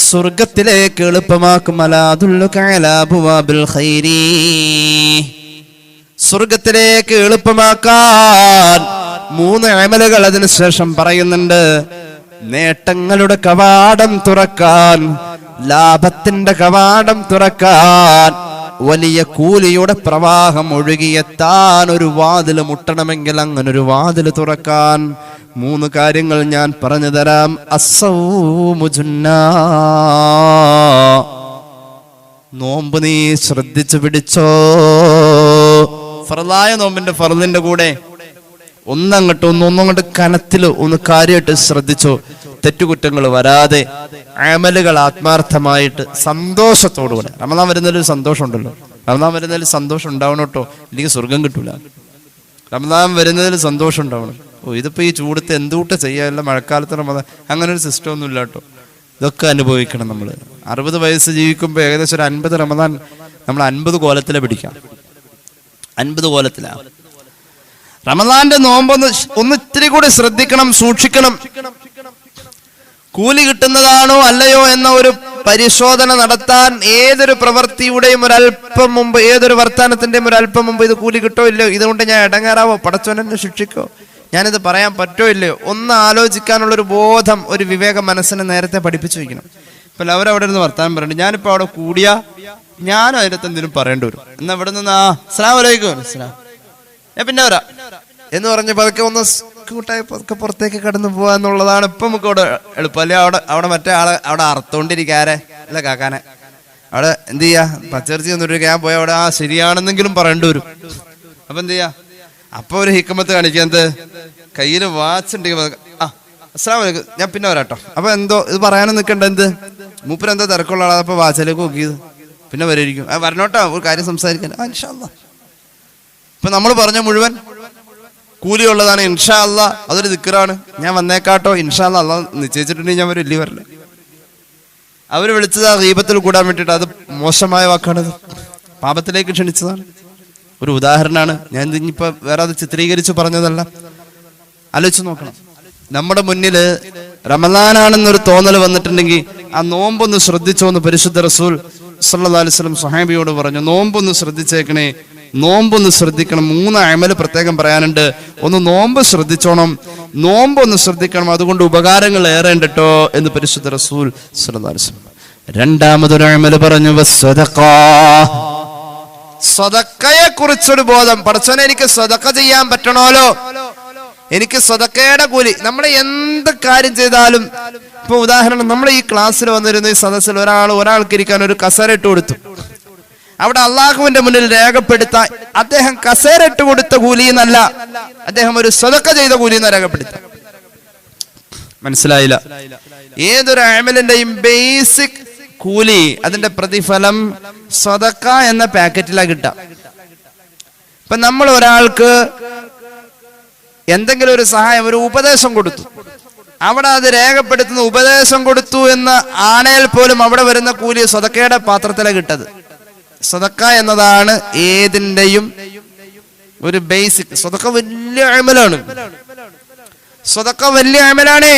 സ്വർഗത്തിലേക്ക് എളുപ്പമാക്കും. അലാ അദുല്ലുക അലാ അബ്വാബിൽ ഖൈരി, സ്വർഗത്തിലേക്ക് എളുപ്പമാക്കാൻ 3 അമലുകൾ അതിനുശേഷം പറയുന്നുണ്ട്. നേട്ടങ്ങളുടെ കവാടം തുറക്കാൻ, ലാഭത്തിന്റെ കവാടം തുറക്കാൻ, വലിയ കൂലിയുടെ പ്രവാഹം ഒഴുകിയെത്താൻ ഒരു വാതിൽ മുട്ടണമെങ്കിൽ അങ്ങനൊരു വാതിൽ തുറക്കാൻ 3 കാര്യങ്ങൾ ഞാൻ പറഞ്ഞു തരാം. അസ്സൗമു ജുന്നാ, നോമ്പ് നീ ശ്രദ്ധിച്ചു പിടിച്ചോ. ഫർളായ നോമ്പിന്റെ ഫർളിന്റെ കൂടെ ഒന്നങ്ങോട്ട് കനത്തില് ഒന്ന് കാര്യമായിട്ട് ശ്രദ്ധിച്ചോ. തെറ്റുകുറ്റങ്ങൾ വരാതെ അമലുകൾ ആത്മാർത്ഥമായിട്ട് സന്തോഷത്തോടുകൂടെ. റമളാൻ വരുന്നതിലൊരു സന്തോഷം ഉണ്ടല്ലോ, റമദാൻ വരുന്നതിൽ സന്തോഷം ഉണ്ടാവണം കേട്ടോ, ഇല്ലെങ്കിൽ സ്വർഗം കിട്ടൂല. റമദാൻ വരുന്നതിൽ സന്തോഷം ഉണ്ടാവണം. ഇതിപ്പോ ഈ ചൂടത്ത് എന്തുകൂട്ട ചെയ്യാല്ല, മഴക്കാലത്ത് റമദാൻ അങ്ങനെ ഒരു സിസ്റ്റം ഒന്നും ഇല്ല കേട്ടോ. ഇതൊക്കെ അനുഭവിക്കണം നമ്മൾ. 60 വയസ്സ് ജീവിക്കുമ്പോൾ ഏകദേശം ഒരു 50 റമദാൻ നമ്മൾ 50 കോലത്തിലെ പിടിക്കാം. 50 കോലത്തിലാ. റമദാന്റെ നോമ്പൊന്ന് ഇത്തിരി കൂടി ശ്രദ്ധിക്കണം, സൂക്ഷിക്കണം. കൂലി കിട്ടുന്നതാണോ അല്ലയോ എന്ന ഒരു പരിശോധന നടത്താൻ ഏതൊരു പ്രവൃത്തിയുടെയും ഒരല്പം മുമ്പ്, ഏതൊരു വർത്താനത്തിന്റെയും ഒരല്പം മുമ്പ് ഇത് കൂലി കിട്ടോ ഇല്ലയോ, ഇതുകൊണ്ട് ഞാൻ ഇടങ്ങാറാവോ, പടച്ചോനെന്നെ ശിക്ഷിക്കോ, ഞാനിത് പറയാൻ പറ്റോ ഇല്ലയോ, ഒന്ന് ആലോചിക്കാനുള്ളൊരു ബോധം, ഒരു വിവേകം മനസ്സിനെ നേരത്തെ പഠിപ്പിച്ചു വയ്ക്കണം. ഇപ്പൊ അവരവിടെ നിന്ന് വർത്താനം പറയുന്നുണ്ട്, ഞാനിപ്പോ അവിടെ കൂടിയാ ഞാനും അതിനകത്ത് എന്തിനും പറയേണ്ടി വരും. എന്നാ ഇവിടെ നിന്ന് അസ്സലാമു അലൈക്കും, ഞാൻ പിന്നെ വരാം എന്ന് പറഞ്ഞ് പതുക്കെ ഒന്ന് കൂട്ടായി പതുക്കെ പുറത്തേക്ക് കടന്നു പോവാ എന്നുള്ളതാണ് ഇപ്പൊ നമുക്ക് അവിടെ എളുപ്പം. അല്ലെ അവിടെ മറ്റേ ആളെ അവിടെ അറുത്തോണ്ടിരിക്കാരെ അല്ല കാക്കാനെ അവിടെ എന്ത് ചെയ്യാ, പച്ചയിറച്ചി ഒന്നും ഞാൻ പോയാൽ അവിടെ ശരിയാണെന്നെങ്കിലും പറയേണ്ടി വരും. അപ്പൊ എന്ത് ചെയ്യാ, അപ്പൊ ഒരു ഹിക്കമത്ത് കാണിക്കുക, എന്ത് കയ്യിൽ വാച്ച് ഉണ്ടെങ്കിൽ അസ്സലാമു അലൈക്കും ഞാൻ പിന്നെ വരാട്ടോ. അപ്പൊ എന്തോ ഇത് പറയാനും നിൽക്കണ്ട, എന്ത് മൂപ്പരെന്തോ തിരക്കുള്ള ആളാ, അപ്പൊ വാച്ചിലേക്ക് നോക്കിയത് പിന്നെ വരായിരിക്കും, വരണോട്ടോ ഒരു കാര്യം സംസാരിക്കാൻ, ഇൻഷാ അല്ലാഹ്. ഇപ്പൊ നമ്മൾ പറഞ്ഞ മുഴുവൻ കൂലിയുള്ളതാണ്, ഇൻഷാ അല്ലാഹ് അതൊരു ദിക്റാണ്, ഞാൻ വന്നേക്കാട്ടോ ഇൻഷാ അല്ലാഹ്, അല്ലാഹ് നിശ്ചയിച്ചിട്ടുണ്ടെങ്കിൽ ഞാൻ വലിയ വരില്ല. അവര് വിളിച്ചത് ആ ഗീബത്തിൽ കൂടാൻ വേണ്ടിയിട്ട്, അത് മോശമായ വാക്കാണത്, പാപത്തിലേക്ക് ക്ഷണിച്ചതാണ്. ഒരു ഉദാഹരണമാണ്, ഞാൻ ഇനിയിപ്പോ വേറെ അത് ചിത്രീകരിച്ച് പറഞ്ഞതല്ല. ആലോചിച്ച് നോക്കണം, നമ്മുടെ മുന്നില് റമദാനാണെന്നൊരു തോന്നൽ വന്നിട്ടുണ്ടെങ്കിൽ ആ നോമ്പൊന്ന് ശ്രദ്ധിച്ചോന്ന് പരിശുദ്ധ റസൂൽ സല്ലല്ലാഹു അലൈഹി വസല്ലം സ്വഹാബിയോട് പറഞ്ഞു. നോമ്പൊന്ന് ശ്രദ്ധിച്ചേക്കണേ, നോമ്പൊന്ന് ശ്രദ്ധിക്കണം. 3 അമല് പ്രത്യേകം പറയാനുണ്ട്. ഒന്ന് നോമ്പ് ശ്രദ്ധിച്ചോണം, നോമ്പൊന്ന് ശ്രദ്ധിക്കണം, അതുകൊണ്ട് ഉപകാരങ്ങൾ ഏറെ ഉണ്ട് കേട്ടോ എന്ന് പരിശുദ്ധ റസൂൽ സല്ലല്ലാഹു അലൈഹി വസല്ലം. രണ്ടാമതൊരു അമല് പറഞ്ഞു, സദഖയെ കുറിച്ചൊരു ബോധം. പടച്ചോനെ എനിക്ക് സദഖ ചെയ്യാൻ പറ്റണോലോ, എനിക്ക് സദഖയുടെ കൂലി. നമ്മൾ എന്ത് കാര്യം ചെയ്താലും, ഇപ്പൊ ഉദാഹരണം, നമ്മൾ ഈ ക്ലാസ്സിൽ വന്നിരുന്ന ഈ സദസ്സിൽ ഒരാൾക്ക് ഇരിക്കാൻ ഒരു കസേര ഇട്ട് കൊടുത്തു, അവിടെ അള്ളാഹുവിന്റെ മുന്നിൽ രേഖപ്പെടുത്താൻ അദ്ദേഹം കസേര ഇട്ട് കൊടുത്ത കൂലി എന്നല്ല, അദ്ദേഹം ഒരു സദഖ ചെയ്ത കൂലി എന്ന് രേഖപ്പെടുത്താം. മനസ്സിലായില്ല? ഏതൊരു അമലിന്റെയും ബേസിക് കൂലി, അതിന്റെ പ്രതിഫലം സദഖ എന്ന പാക്കറ്റിലാ കിട്ടാം. ഇപ്പൊ നമ്മൾ ഒരാൾക്ക് എന്തെങ്കിലും ഒരു സഹായം, ഒരു ഉപദേശം കൊടുത്തു, അവിടെ അത് രേഖപ്പെടുത്തുന്ന ഉപദേശം കൊടുത്തു എന്ന ആണയിൽ പോലും അവിടെ വരുന്ന കൂലി സദഖയുടെ പാത്രത്തിലെ കിട്ടത്. സദഖ എന്നതാണ് ഏതിന്റെയും ഒരു ബേസിക്. സദഖ വലിയ അമലാണ്, സദഖ വലിയ അമലാണ്,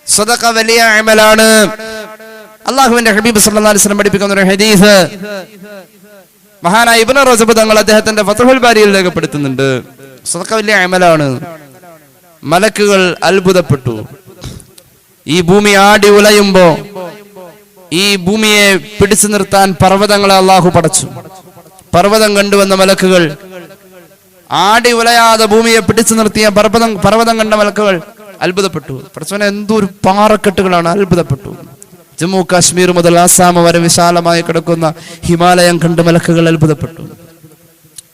സദഖ വലിയ അമലാണ്. അല്ലാഹുവിന്റെ ഹബീബ് സല്ലല്ലാഹു അലൈഹി വസല്ലം പഠിപ്പിക്കുന്ന ഒരു ഹദീസ് മഹാനായ ഇബ്നു റജബ് തങ്ങൾ അദ്ദേഹത്തിന്റെ ഫത്ഹുൽ ബാരിയിൽ രേഖപ്പെടുത്തുന്നുണ്ട്. സദഖ വലിയ അമലാണ്. മലക്കുകൾ അത്ഭുതപ്പെട്ടു. ഈ ഭൂമി ആടി ഉലയുമ്പോ ഈ ഭൂമിയെ പിടിച്ചു നിർത്താൻ പർവ്വതങ്ങളെ അള്ളാഹു പടച്ചു. പർവ്വതം കണ്ടുവന്ന മലക്കുകൾ, ആടി ഉലയാതെ ഭൂമിയെ പിടിച്ചു നിർത്തിയ പർവ്വതം കണ്ട മലക്കുകൾ അത്ഭുതപ്പെട്ടു. പടച്ചവനെ എന്തൊരു പാറക്കെട്ടുകളാണ്, അത്ഭുതപ്പെട്ടു. ജമ്മു കാശ്മീർ മുതൽ ആസാം വരെ വിശാലമായി കിടക്കുന്ന ഹിമാലയം കണ്ട് മലക്കുകൾ അത്ഭുതപ്പെട്ടു.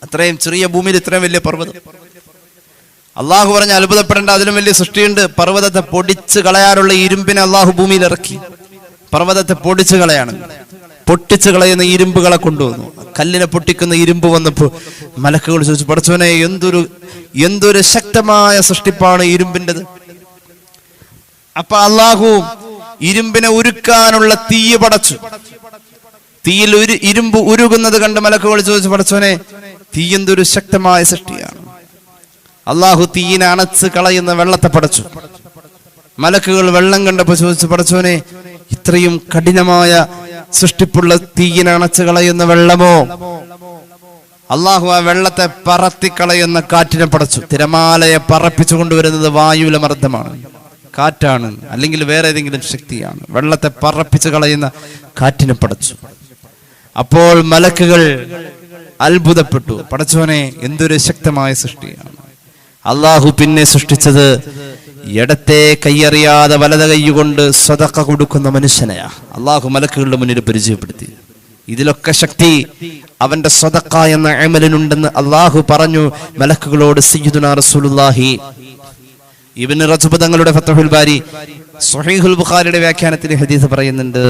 അത്രയും ചെറിയ ഭൂമിയിൽ ഇത്രയും വലിയ പർവ്വതം. അള്ളാഹു പറഞ്ഞ അത്ഭുതപ്പെടേണ്ട അതിലും വലിയ സൃഷ്ടിയുണ്ട്. പർവ്വതത്തെ പൊടിച്ചു കളയാനുള്ള ഇരുമ്പിനെ അള്ളാഹു ഭൂമിയിൽ ഇറക്കി. പർവ്വതത്തെ പൊടിച്ചു കളയാണ്, പൊട്ടിച്ചു കളയുന്ന ഇരുമ്പുകളെ കൊണ്ടുവന്നു. കല്ലിനെ പൊട്ടിക്കുന്ന ഇരുമ്പ് വന്നപ്പോ മലക്കുകൾ ചോദിച്ചു, പടച്ചവനെ എന്തൊരു ശക്തമായ സൃഷ്ടിപ്പാണ് ഇരുമ്പിൻ്റെത്. അപ്പൊ അള്ളാഹു ഇരുമ്പിനെ ഉരുക്കാനുള്ള തീ പടച്ചു. തീയിൽ ഇരുമ്പ് ഉരുകുന്നത് കണ്ട് മലക്കുകൾ ചോദിച്ചു, പടച്ചവനെ തീ എന്തൊരു ശക്തമായ സൃഷ്ടിയാണ്. അള്ളാഹു തീയിനെ അണച്ച് കളയുന്ന വെള്ളത്തെ പടച്ചു. മലക്കുകൾ വെള്ളം കണ്ടപ്പോ ചോദിച്ചു, പടച്ചവനെ ഇത്രയും കഠിനമായ സൃഷ്ടിപ്പുള്ള തീയിനെ അണച്ച് കളയുന്ന വെള്ളമോ? അള്ളാഹു ആ വെള്ളത്തെ പറത്തിക്കളയുന്ന കാറ്റിനെ പടച്ചു. തിരമാലയെ പറപ്പിച്ചു കൊണ്ടുവരുന്നത് വായുവിലെ മർദ്ദമാണ്, കാറ്റാണ്, അല്ലെങ്കിൽ വേറെ ഏതെങ്കിലും ശക്തിയാണ്. വെള്ളത്തെ പറപ്പിച്ചു കളയുന്ന കാറ്റിനെ പടച്ചു. അപ്പോൾ മലക്കുകൾ അത്ഭുതപ്പെട്ടു, പടച്ചവനെ എന്തൊരു ശക്തമായ സൃഷ്ടിയാണ്. അള്ളാഹു പിന്നെ സൃഷ്ടിച്ചത് ഇടത്തെ കൈയറിയാതെ വലത കൈകൊണ്ട് സദഖ കൊടുക്കുന്ന മനുഷ്യനെയാ അള്ളാഹു മലക്കുകളുടെ മുന്നിൽ പരിചയപ്പെടുത്തി. ഇതിലൊക്കെ ശക്തി അവന്റെ സദഖ എന്ന അമലിനുണ്ടെന്ന് അള്ളാഹു പറഞ്ഞു മലക്കുകളോട്. സയ്യിദുനാ റസൂലുള്ളാഹി ഇബ്നു റജബ് തങ്ങളുടെ ഫത്ഹുൽ ബാരി സ്വഹീഹുൽ ബുഖാരിയുടെ വ്യാഖ്യാനത്തിൽ ഹദീസ് പറയുന്നുണ്ട്.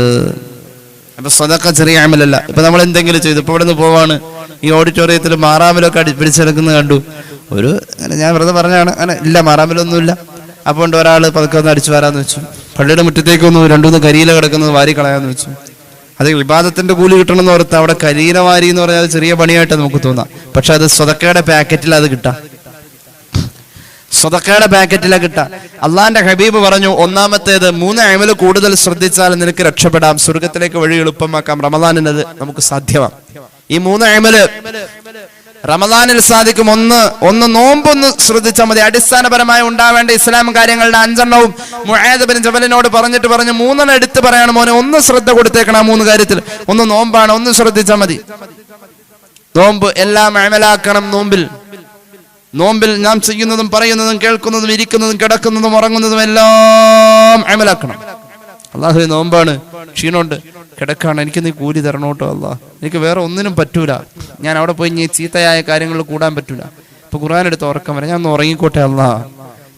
അപ്പൊ സദഖ ചെറിയ അമലല്ല. ഇപ്പൊ നമ്മൾ എന്തെങ്കിലും ചെയ്തു, ഇപ്പൊ ഇവിടെ നിന്ന് പോവാണ്, ഈ ഓഡിറ്റോറിയത്തിൽ മാറാമലൊക്കെ പിടിച്ചെടുക്കുന്നത് കണ്ടു. ഒരു അങ്ങനെ ഞാൻ വെറുതെ പറഞ്ഞാണ്, അങ്ങനെ ഇല്ല മാറാമലൊന്നുമില്ല. അപ്പോൾ ഉണ്ട് ഒരാൾ പതുക്കെ ഒന്ന് അടിച്ചു വരാന്ന് വെച്ചു. പള്ളിയുടെ മുറ്റത്തേക്കൊന്ന് രണ്ടുമൂന്ന് കരിയില കിടക്കുന്നത് വാരി കളയാന്ന് വെച്ചു. അത് ഇബാദത്തിന്റെ കൂലി കിട്ടണമെന്ന് ഓർത്ത് അവിടെ കരിയില വാരി എന്ന് പറഞ്ഞാൽ അത് ചെറിയ പണിയായിട്ട് നമുക്ക് തോന്നാം. പക്ഷെ അത് സ്വതക്കയുടെ പാക്കറ്റിൽ അത് കിട്ടാം, സ്വതക്കയുടെ പാക്കറ്റിലാ കിട്ടാം. അള്ളാന്റെ ഹബീബ് പറഞ്ഞു, ഒന്നാമത്തേത് 3 അമല് കൂടുതൽ ശ്രദ്ധിച്ചാൽ നിനക്ക് രക്ഷപ്പെടാം, സ്വർഗത്തിലേക്ക് വഴി എളുപ്പമാക്കാം. റമദാനിനത് നമുക്ക് സാധ്യമാം. ഈ 3 അമല് റമദാനിൽ സാധിക്കും. ഒന്ന് നോമ്പൊന്ന് ശ്രദ്ധിച്ചാൽ മതി. അടിസ്ഥാനപരമായി ഉണ്ടാവേണ്ട ഇസ്ലാം കാര്യങ്ങളുടെ 5 മുആദ് ബിൻ ജബലിനോട് പറഞ്ഞു 3 എടുത്ത് പറയാണ്, മോനെ ഒന്ന് ശ്രദ്ധ കൊടുത്തേക്കണം 3 കാര്യത്തിൽ. ഒന്ന് നോമ്പാണ്, ഒന്ന് ശ്രദ്ധിച്ചാൽ മതി. നോമ്പ് എല്ലാം അമലാക്കണം. നോമ്പിൽ നാം ചെയ്യുന്നതും പറയുന്നതും കേൾക്കുന്നതും ഇരിക്കുന്നതും കിടക്കുന്നതും ഉറങ്ങുന്നതും എല്ലാം അമലാക്കണം. അല്ലാഹുവേ നോമ്പാണ്, ക്ഷീണമുണ്ട്, കിടക്കാണ്, എനിക്ക് നീ കൂലി തരണം കേട്ടോ അല്ലാ. എനിക്ക് വേറെ ഒന്നിനും പറ്റൂല, ഞാൻ അവിടെ പോയി നീ ചീത്തയായ കാര്യങ്ങളിൽ കൂടാൻ പറ്റൂല. ഇപ്പൊ ഖുർആൻ എടുത്ത് ഉറക്കം വരെ, ഞാൻ ഒന്ന് ഉറങ്ങിക്കോട്ടെ അല്ലാ,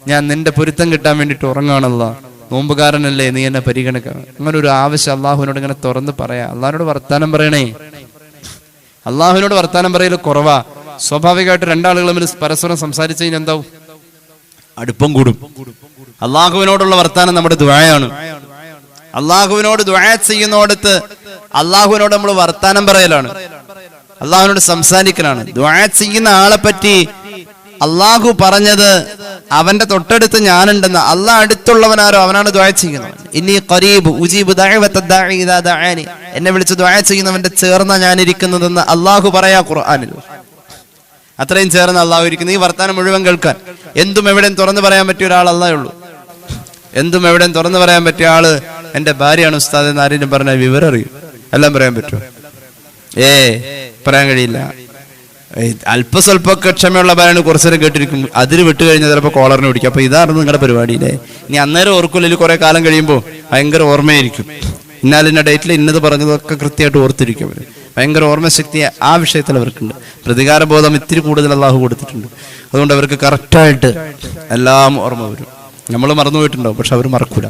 ഞാൻ നിന്റെ പൊരുത്തം കിട്ടാൻ വേണ്ടിയിട്ട് ഉറങ്ങാണല്ലാ, നോമ്പുകാരനല്ലേ, നീ എന്നെ പരിഗണിക്കുക. അങ്ങനെ ഒരു ആവശ്യം അള്ളാഹുവിനോട് ഇങ്ങനെ തുറന്ന് പറയാ. അള്ളാഹിനോട് വർത്താനം പറയണേ. അള്ളാഹുവിനോട് വർത്താനം പറയൽ കുറവാ. സ്വാഭാവികമായിട്ട് 2 ആളുകൾ തമ്മിൽ പരസ്പരം സംസാരിച്ചു കഴിഞ്ഞാൽ എന്താവും? അടുപ്പം കൂടും. അള്ളാഹുവിനോടുള്ള വർത്താനം നമ്മുടെ ദുആയാണ്. അള്ളാഹുവിനോട് ദുആ ചെയ്യുന്നോടത്ത് അള്ളാഹുവിനോട് നമ്മൾ വർത്താനം പറയലാണ്, അള്ളാഹുവിനോട് സംസാരിക്കലാണ്. ദുആ ചെയ്യുന്ന ആളെ പറ്റി അള്ളാഹു പറഞ്ഞത് അവന്റെ തൊട്ടടുത്ത് ഞാനുണ്ടെന്ന്. അള്ളാഹ് അടുത്തുള്ളവനാരോ അവനാണ് ദുആ ചെയ്യുന്നത്. ഇന്നി ഖരീബ് ഉജീബു ദഅവത ദാഇ ഇദാ ദഅാനി, എന്നെ വിളിച്ച് ദുആ ചെയ്യുന്നവന്റെ ചേർന്ന ഞാൻ ഇരിക്കുന്നതെന്ന് അള്ളാഹു പറയാ ഖുർആനിൽ. അത്രയും ചേർന്ന് അള്ളാഹു ഇരിക്കുന്നു. ഈ വർത്താനം മുഴുവൻ കേൾക്കാൻ എന്തും എവിടെയും തുറന്നു പറയാൻ പറ്റിയ ഒരാൾ അള്ളാഹേ ഉള്ളൂ. എന്തും എവിടെയും തുറന്നു പറയാൻ പറ്റിയ ആള് എന്റെ ഭാര്യയാണ് ഉസ്താദ് എന്ന് ആരെങ്കിലും പറഞ്ഞാൽ വിവരം അറിയും. എല്ലാം പറയാൻ പറ്റുമോ? പറയാൻ കഴിയില്ല. അല്പസ്വല്പമൊക്കെ ക്ഷമയുള്ള ഭാര്യയാണ് കുറച്ചേരം കേട്ടിരിക്കും. അതിന് വിട്ടു കഴിഞ്ഞാൽ ചിലപ്പോൾ കോളറിന് പിടിക്കും. അപ്പൊ ഇതാണ് നിങ്ങളുടെ പരിപാടിയില്ലേ? ഇനി അന്നേരം ഓർക്കില്ല, കുറെ കാലം കഴിയുമ്പോൾ ഭയങ്കര ഓർമ്മയായിരിക്കും. ഇന്നാലിന്ന ഡേറ്റിൽ ഇന്നത് പറഞ്ഞതൊക്കെ കൃത്യമായിട്ട് ഓർത്തിരിക്കും. അവർ ഭയങ്കര ഓർമ്മശക്തി ആ വിഷയത്തിൽ അവർക്കുണ്ട്. പ്രതികാരബോധം ഇത്തിരി കൂടുതൽ അള്ളാഹു കൊടുത്തിട്ടുണ്ട്. അതുകൊണ്ട് അവർക്ക് കറക്റ്റായിട്ട് എല്ലാം ഓർമ്മ വരും. നമ്മൾ മറന്നുപോയിട്ടുണ്ടാവും, പക്ഷെ അവർ മറക്കൂല.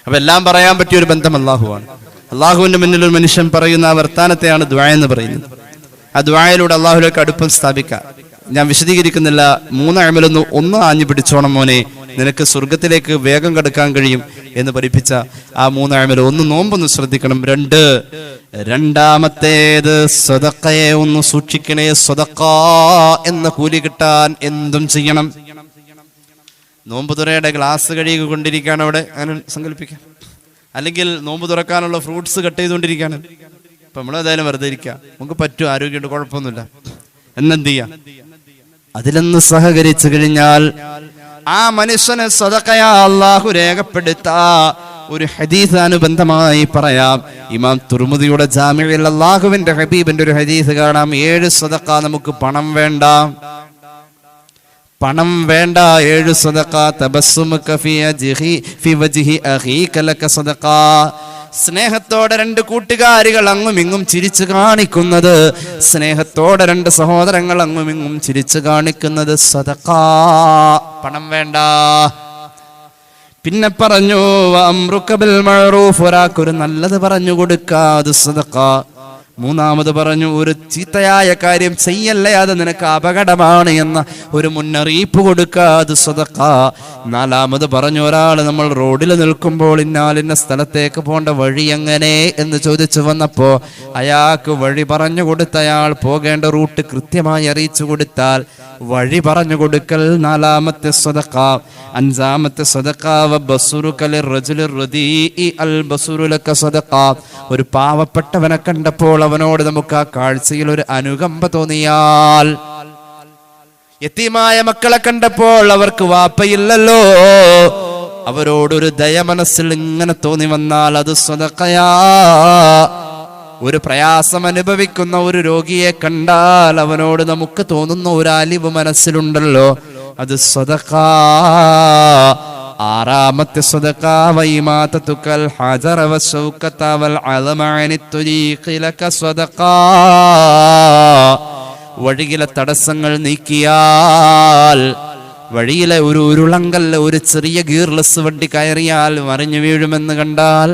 അപ്പൊ എല്ലാം പറയാൻ പറ്റിയ ഒരു ബന്ധം അള്ളാഹുവാണ്. അള്ളാഹുവിന്റെ മുന്നിൽ ഒരു മനുഷ്യൻ പറയുന്ന ആ വർത്താനത്തെയാണ് ദുആ എന്ന് പറയുന്നത്. ആ ദുആയിലൂടെ അള്ളാഹുലേക്ക് അടുപ്പം സ്ഥാപിക്കാം. ഞാൻ വിശദീകരിക്കുന്നില്ല. 3 അമലൊന്ന് ഒന്ന് ആഞ്ഞു പിടിച്ചോണം മോനെ, നിനക്ക് സ്വർഗത്തിലേക്ക് വേഗം കടക്കാൻ കഴിയും എന്ന് പഠിപ്പിച്ച ആ 3 അമൽ. ഒന്ന് നോമ്പൊന്ന് ശ്രദ്ധിക്കണം. രണ്ടാമത്തേത് സദഖയെ ഒന്ന് സൂക്ഷിക്കണേ. സദഖ എന്ന കൂലി കിട്ടാൻ എന്തും ചെയ്യണം. നോമ്പ് തുറയുടെ ഗ്ലാസ് കഴുകി കൊണ്ടിരിക്കുകയാണ് അവിടെ, അങ്ങനെ സങ്കല്പിക്കാം. അല്ലെങ്കിൽ നോമ്പ് തുറക്കാനുള്ള ഫ്രൂട്ട്സ് കട്ട് ചെയ്തുകൊണ്ടിരിക്കുകയാണ്. അപ്പൊ നമ്മളേതായാലും വെറുതെ ഇരിക്കുക, നമുക്ക് പറ്റും, ആരോഗ്യമുണ്ട്, കുഴപ്പമൊന്നുമില്ല, എന്നെന്ത് ചെയ്യാം? അതിലൊന്ന് സഹകരിച്ചു കഴിഞ്ഞാൽ ആ മനുഷ്യനെ സദഖയാ അല്ലാഹു രേഖപ്പെടുത്താ. ഒരു ഹദീസ് അനുബന്ധമായി പറയാം. ഇമാം തുർമുദിയുടെ ജാമിഉൽ അല്ലാഹുവിന്റെ ഹബീബിന്റെ ഒരു ഹദീസ് കാണാം. 7 സദഖ. നമുക്ക് പണം വേണ്ട, 7 സദഖ. തബസ്സുമുക ഫീ വജ്ഹി അഖീക ലക സദഖ. സ്നേഹത്തോടെ 2 കൂട്ടുകാരികൾ അങ്ങും ഇങ്ങും ചിരിച്ചു കാണിക്കുന്നത്, സ്നേഹത്തോടെ 2 സഹോദരങ്ങൾ അങ്ങും ഇങ്ങും ചിരിച്ചു കാണിക്കുന്നത് സദഖ. പണം വേണ്ട. പിന്നെ പറഞ്ഞു അംറുക ബിൽ മഅറൂഫ്, ഒരാൾക്കൊരു നല്ലത് പറഞ്ഞു കൊടുക്കുക, അത് സദഖ. മൂന്നാമത് പറഞ്ഞു ഒരു ചീത്തയായ കാര്യം ചെയ്യല്ലേ, അത് നിനക്ക് അപകടമാണ് എന്ന ഒരു മുന്നറിയിപ്പ് കൊടുക്കുക, അത് സദഖ. നാലാമത് പറഞ്ഞു ഒരാൾ നമ്മൾ റോഡിൽ നിൽക്കുമ്പോൾ ഇന്ന സ്ഥലത്തേക്ക് പോകേണ്ട വഴി എങ്ങനെ എന്ന് ചോദിച്ചു വന്നപ്പോ അയാൾക്ക് വഴി പറഞ്ഞു കൊടുത്തയാൾ പോകേണ്ട റൂട്ട് കൃത്യമായി അറിയിച്ചു കൊടുത്താൽ വഴി പറഞ്ഞു കൊടുക്കൽ 4-മത്തെ സദഖ. 5-മത്തെ സദഖ ഒരു പാവപ്പെട്ടവനെ കണ്ടപ്പോൾ അവനോട് നമുക്ക് ആ കാഴ്ചയിൽ ഒരു അനുകമ്പ തോന്നിയാൽ, യതീമായ മക്കളെ കണ്ടപ്പോൾ അവർക്ക് വാപ്പയില്ലല്ലോ, അവരോടൊരു ദയ മനസ്സിൽ ഇങ്ങനെ തോന്നി വന്നാൽ അത് സദഖയാ. ഒരു പ്രയാസം അനുഭവിക്കുന്ന ഒരു രോഗിയെ കണ്ടാൽ അവനോട് നമുക്ക് തോന്നുന്ന ഒരു അലിവ് മനസ്സിലുണ്ടല്ലോ, അത് സദഖ. 6-മത്തെ സദഖ വൈമാതതുകൽ ഹജറ വശൗകത വൽ അലമ അനി തുരീഖി ലക സദഖ. വഴിയിലെ തടസ്സങ്ങൾ നീക്കിയാൽ, വഴിയിലെ ഒരു ഉരുളങ്കല്ല്, ഒരു ചെറിയ ഗിയർലെസ് വണ്ടി കയറിയാൽ മറിഞ്ഞു വീഴുമെന്ന് കണ്ടാൽ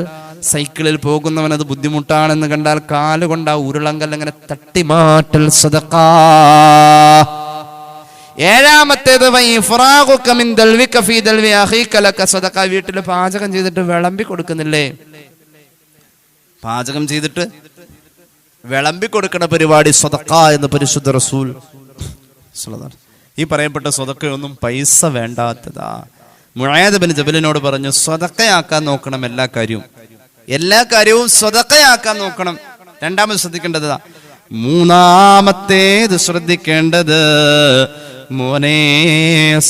സൈക്കിളിൽ പോകുന്നവൻ അത് ബുദ്ധിമുട്ടാണെന്ന് കണ്ടാൽ കാലുകൊണ്ട് ആ ഉരുളങ്കല്ലിങ്ങനെ തട്ടിമാറ്റൽ സദഖ. ഏഴാമത്തേത് വീട്ടിൽ പാചകം ചെയ്തിട്ട് വിളമ്പി കൊടുക്കുന്നില്ലേ? പാചകം ചെയ്തിട്ട് വിളമ്പി കൊടുക്കുന്ന പരിപാടി സദഖ എന്ന് പരിശുദ്ധ റസൂൽ. ഈ പറയപ്പെട്ട സദഖയൊന്നും പൈസ വേണ്ടാത്തതാ. മുആദ് ബിൻ ജബലിനോട് പറഞ്ഞു, സദഖയാക്കാൻ നോക്കണം എല്ലാ കാര്യവും സദഖയാക്കാൻ നോക്കണം. രണ്ടാമത് ശ്രദ്ധിക്കേണ്ടതാ. മൂന്നാമത്തേത് ശ്രദ്ധിക്കേണ്ടത്, മോനെ,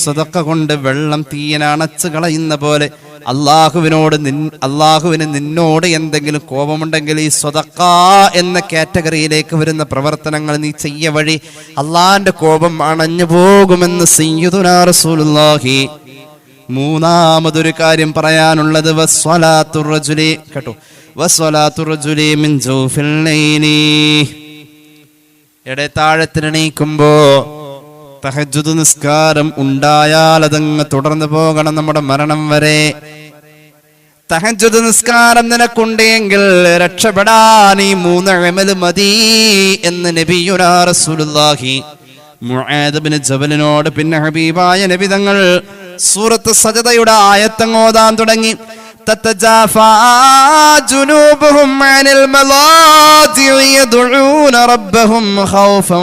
സദഖ കൊണ്ട് വെള്ളം തീയനണച്ച് കളയുന്ന പോലെ അള്ളാഹുവിന് നിന്നോട് എന്തെങ്കിലും കോപമുണ്ടെങ്കിൽ ഈ സദഖ എന്ന കാറ്റഗറിയിലേക്ക് വരുന്ന പ്രവർത്തനങ്ങൾ നീ ചെയ്യ വഴി അള്ളാന്റെ കോപം അണഞ്ഞു പോകുമെന്ന് സയ്യിദുനാ റസൂലുള്ളാഹി. മൂന്നാമതൊരു കാര്യം പറയാനുള്ളത് കേട്ടോ, മിൻ ജൗഫിൽ ലൈലി, ഇടത്താഴത്തിന് എണീക്കുമ്പോ തഹജ്ജുദ് നിസ്കാരം ഉണ്ടായാൽ അതങ്ങ് തുടർന്ന് പോകണം നമ്മുടെ മരണം വരെ. തഹജ്ജുദ് നിസ്കാരം നിനക്കുണ്ടെങ്കിൽ രക്ഷപ്പെടാൻ ഈ 3 അമല് മതി എന്ന് നബിയുനാ റസൂലുള്ളാഹി മുആദ് ബിൻ ജബലിനോട് പിന്നെ ഹബീബായ നബി തങ്ങൾ സൂറത്ത് സജദയുടെ ആയത്തങ്ങ് ഓതാൻ തുടങ്ങി. تتجافى جنوبهم عن المضاجع يدعون ربهم خوفا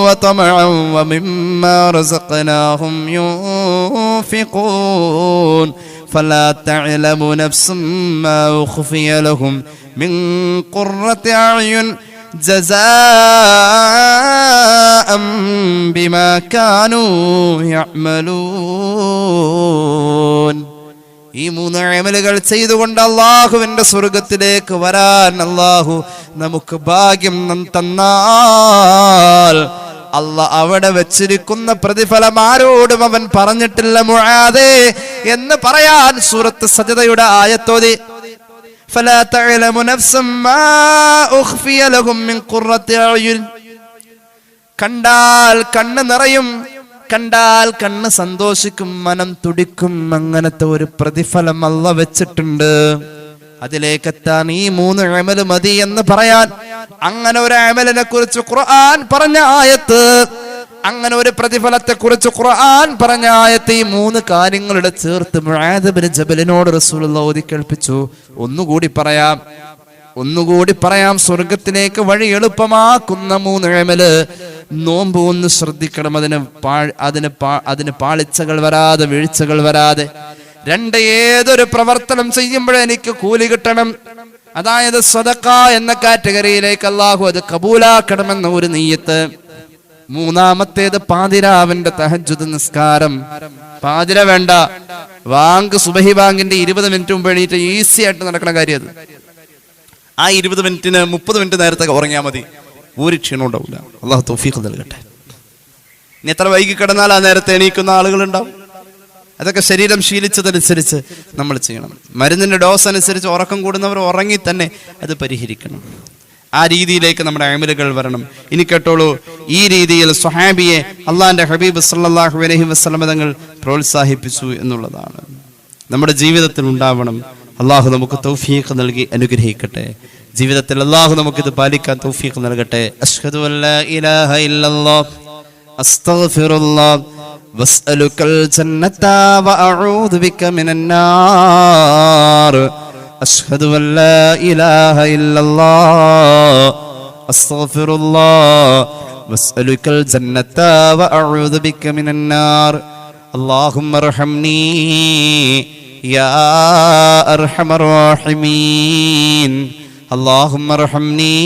وطمعا ومما رزقناهم ينفقون فلا تعلم نفس ما أخفي لهم من قرة أعين جزاء بما كانوا يعملون. ഈ 3 അമലുകൾ ചെയ്തുകൊണ്ട് അള്ളാഹുവിന്റെ സ്വർഗത്തിലേക്ക് വരാൻ അള്ളാഹു നമുക്ക് ഭാഗ്യം തന്നാൽ അവിടെ വെച്ചിരിക്കുന്ന പ്രതിഫലം ആരോടും അവൻ പറഞ്ഞിട്ടില്ല മുആദേ എന്ന് പറയാൻ സൂറത്ത് സജദയുടെ ആയത്തോതി. ഫലാ തഅലമു നഫ്സും മാ ഉഖ്ഫിയ ലഹും മിൻ ഖുർറത്തി അയുൻ. കണ്ടാൽ കണ്ണ് നിറയും, കണ്ടാൽ കണ്ണ് സന്തോഷിക്കും, മനം തുടിക്കും. അങ്ങനത്തെ ഒരു പ്രതിഫലം അല്ലാഹു വെച്ചിട്ടുണ്ട്. അതിലേക്കെത്താൻ ഈ 3 അമല് മതി എന്ന് പറയാൻ അങ്ങനെ ഒരു അമലിനെ കുറിച്ച് ഖുർആൻ പറഞ്ഞ ആയത്ത്, അങ്ങനെ ഒരു പ്രതിഫലത്തെ കുറിച്ച് ഖുർആൻ പറഞ്ഞ ആയത്ത്, ഈ 3 കാര്യങ്ങളുടെ ചേർത്ത് മുആദ് ബിൻ ജബലിനോട് റസൂലുള്ളാഹി ഓതി കേൾപ്പിച്ചു. ഒന്നുകൂടി പറയാം സ്വർഗത്തിലേക്ക് വഴി എളുപ്പമാക്കുന്ന 3 അമല്. നോമ്പ് ഒന്ന് ശ്രദ്ധിക്കണം, അതിന് പാളിച്ചകൾ വരാതെ, വീഴ്ചകൾ വരാതെ. 2, ഏതൊരു പ്രവർത്തനം ചെയ്യുമ്പോഴേ എനിക്ക് കൂലി കിട്ടണം, അതായത് സദഖ എന്ന കാറ്റഗറിയിലേക്ക് അല്ലാഹു അത് കബൂലാക്കണമെന്ന ഒരു നിയ്യത്ത്. മൂന്നാമത്തേത് പാതിരാവിന്റെ തഹജ്ജുദ് നിസ്കാരം. പാതിര വേണ്ട, സുബഹി ബാങ്കിന്റെ 20 മിനിറ്റ് മുമ്പ് എണീറ്റ് ഈസി ആയിട്ട് നടക്കുന്ന കാര്യം അത്. ആ 20 മിനിറ്റിന് 30 മിനിറ്റ് നേരത്തെ ഉറങ്ങിയാൽ മതി, ഒരു ക്ഷീണം ഉണ്ടാവില്ല. അള്ളാഹു തൗഫീഖ് നൽകട്ടെ. ഇനി എത്ര വൈകി കിടന്നാൽ ആ നേരത്തെ എണീക്കുന്ന ആളുകളുണ്ടാവും. അതൊക്കെ ശരീരം ശീലിച്ചതനുസരിച്ച് നമ്മൾ ചെയ്യണം. മരുന്നിന്റെ ഡോസ് അനുസരിച്ച് ഉറക്കം കൂടുന്നവർ ഉറങ്ങി തന്നെ അത് പരിഹരിക്കണം. ആ രീതിയിലേക്ക് നമ്മുടെ അമലുകൾ വരണം. ഇനി കേട്ടോളൂ, ഈ രീതിയിൽ സ്വഹാബിയെ അള്ളാന്റെ ഹബീബ് സല്ലല്ലാഹു അലൈഹി വസല്ലം തങ്ങൾ പ്രോത്സാഹിപ്പിച്ചു എന്നുള്ളതാണ് നമ്മുടെ ജീവിതത്തിൽ ഉണ്ടാവണം. അള്ളാഹു നമുക്ക് തൗഫീഖ് നൽകി അനുഗ്രഹിക്കട്ടെ. ജീവിതത്തിൽ അള്ളാഹു നമുക്കിത് പാലിക്കാൻ തൗഫീഖ് നൽകട്ടെ. അഷ്ഹദു അല്ലാ ഇലാഹ ഇല്ലല്ലാഹ് അസ്തഗ്ഫിറുല്ലാഹ് വസ്അലുകൽ ജന്നത വഅഊദു ബിക മിനന്നാർ. അഷ്ഹദു അല്ലാ ഇലാഹ ഇല്ലല്ലാഹ് അസ്തഗ്ഫിറുല്ലാഹ് വസ്അലുകൽ ജന്നത വഅഊദു ബിക മിനന്നാർ. അല്ലാഹുമ്മ അർഹംനി യാ അർഹമർ റഹീമീൻ. اللهم ارحمني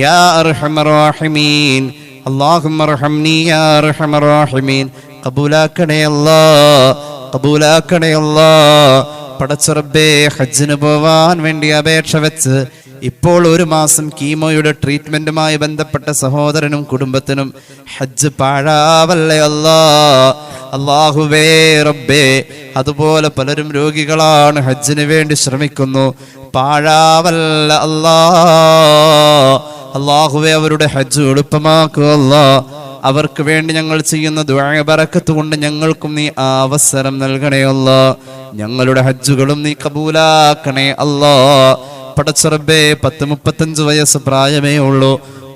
يا ارحم الراحمين. اللهم ارحمني يا ارحم الراحمين. قبولاക്കണേ അല്ലാഹ്, قبولاക്കണേ അല്ലാഹ്. പടച്ച റബ്ബേ, ഹജ്ജിന് പോവാൻ വേണ്ടി അപേക്ഷ വെച്ച് ഇപ്പോൾ 1 മാസം കീമോയുടെ ട്രീറ്റ്മെന്റുമായി ബന്ധപ്പെട്ട സഹോദരനും കുടുംബത്തിനും ഹജ്ജ് പാഴാവല്ലേ അല്ലാഹ്. അല്ലാഹുവേ റബ്ബേ, അതുപോലെ പലരും രോഗികളാണ്, ഹജ്ജിന് വേണ്ടി ശ്രമിക്കുന്നു, പാഴാവല്ല അല്ലാഹ്. അല്ലാഹുവേ, അവരുടെ ഹജ്ജ് എളുപ്പമാക്കുക അല്ലാഹ്. അവർക്ക് വേണ്ടി ഞങ്ങൾ ചെയ്യുന്ന ദുആ ബറക്കത്ത് കൊണ്ട് ഞങ്ങൾക്കും നീ ആ അവസരം നൽകണേ അല്ലാ. ഞങ്ങളുടെ ഹജ്ജുകളും നീ കബൂലാക്കണേ അല്ലാ. പടച്ചറബേ 10-35 വയസ്സ് പ്രായമേ ഉള്ളൂ.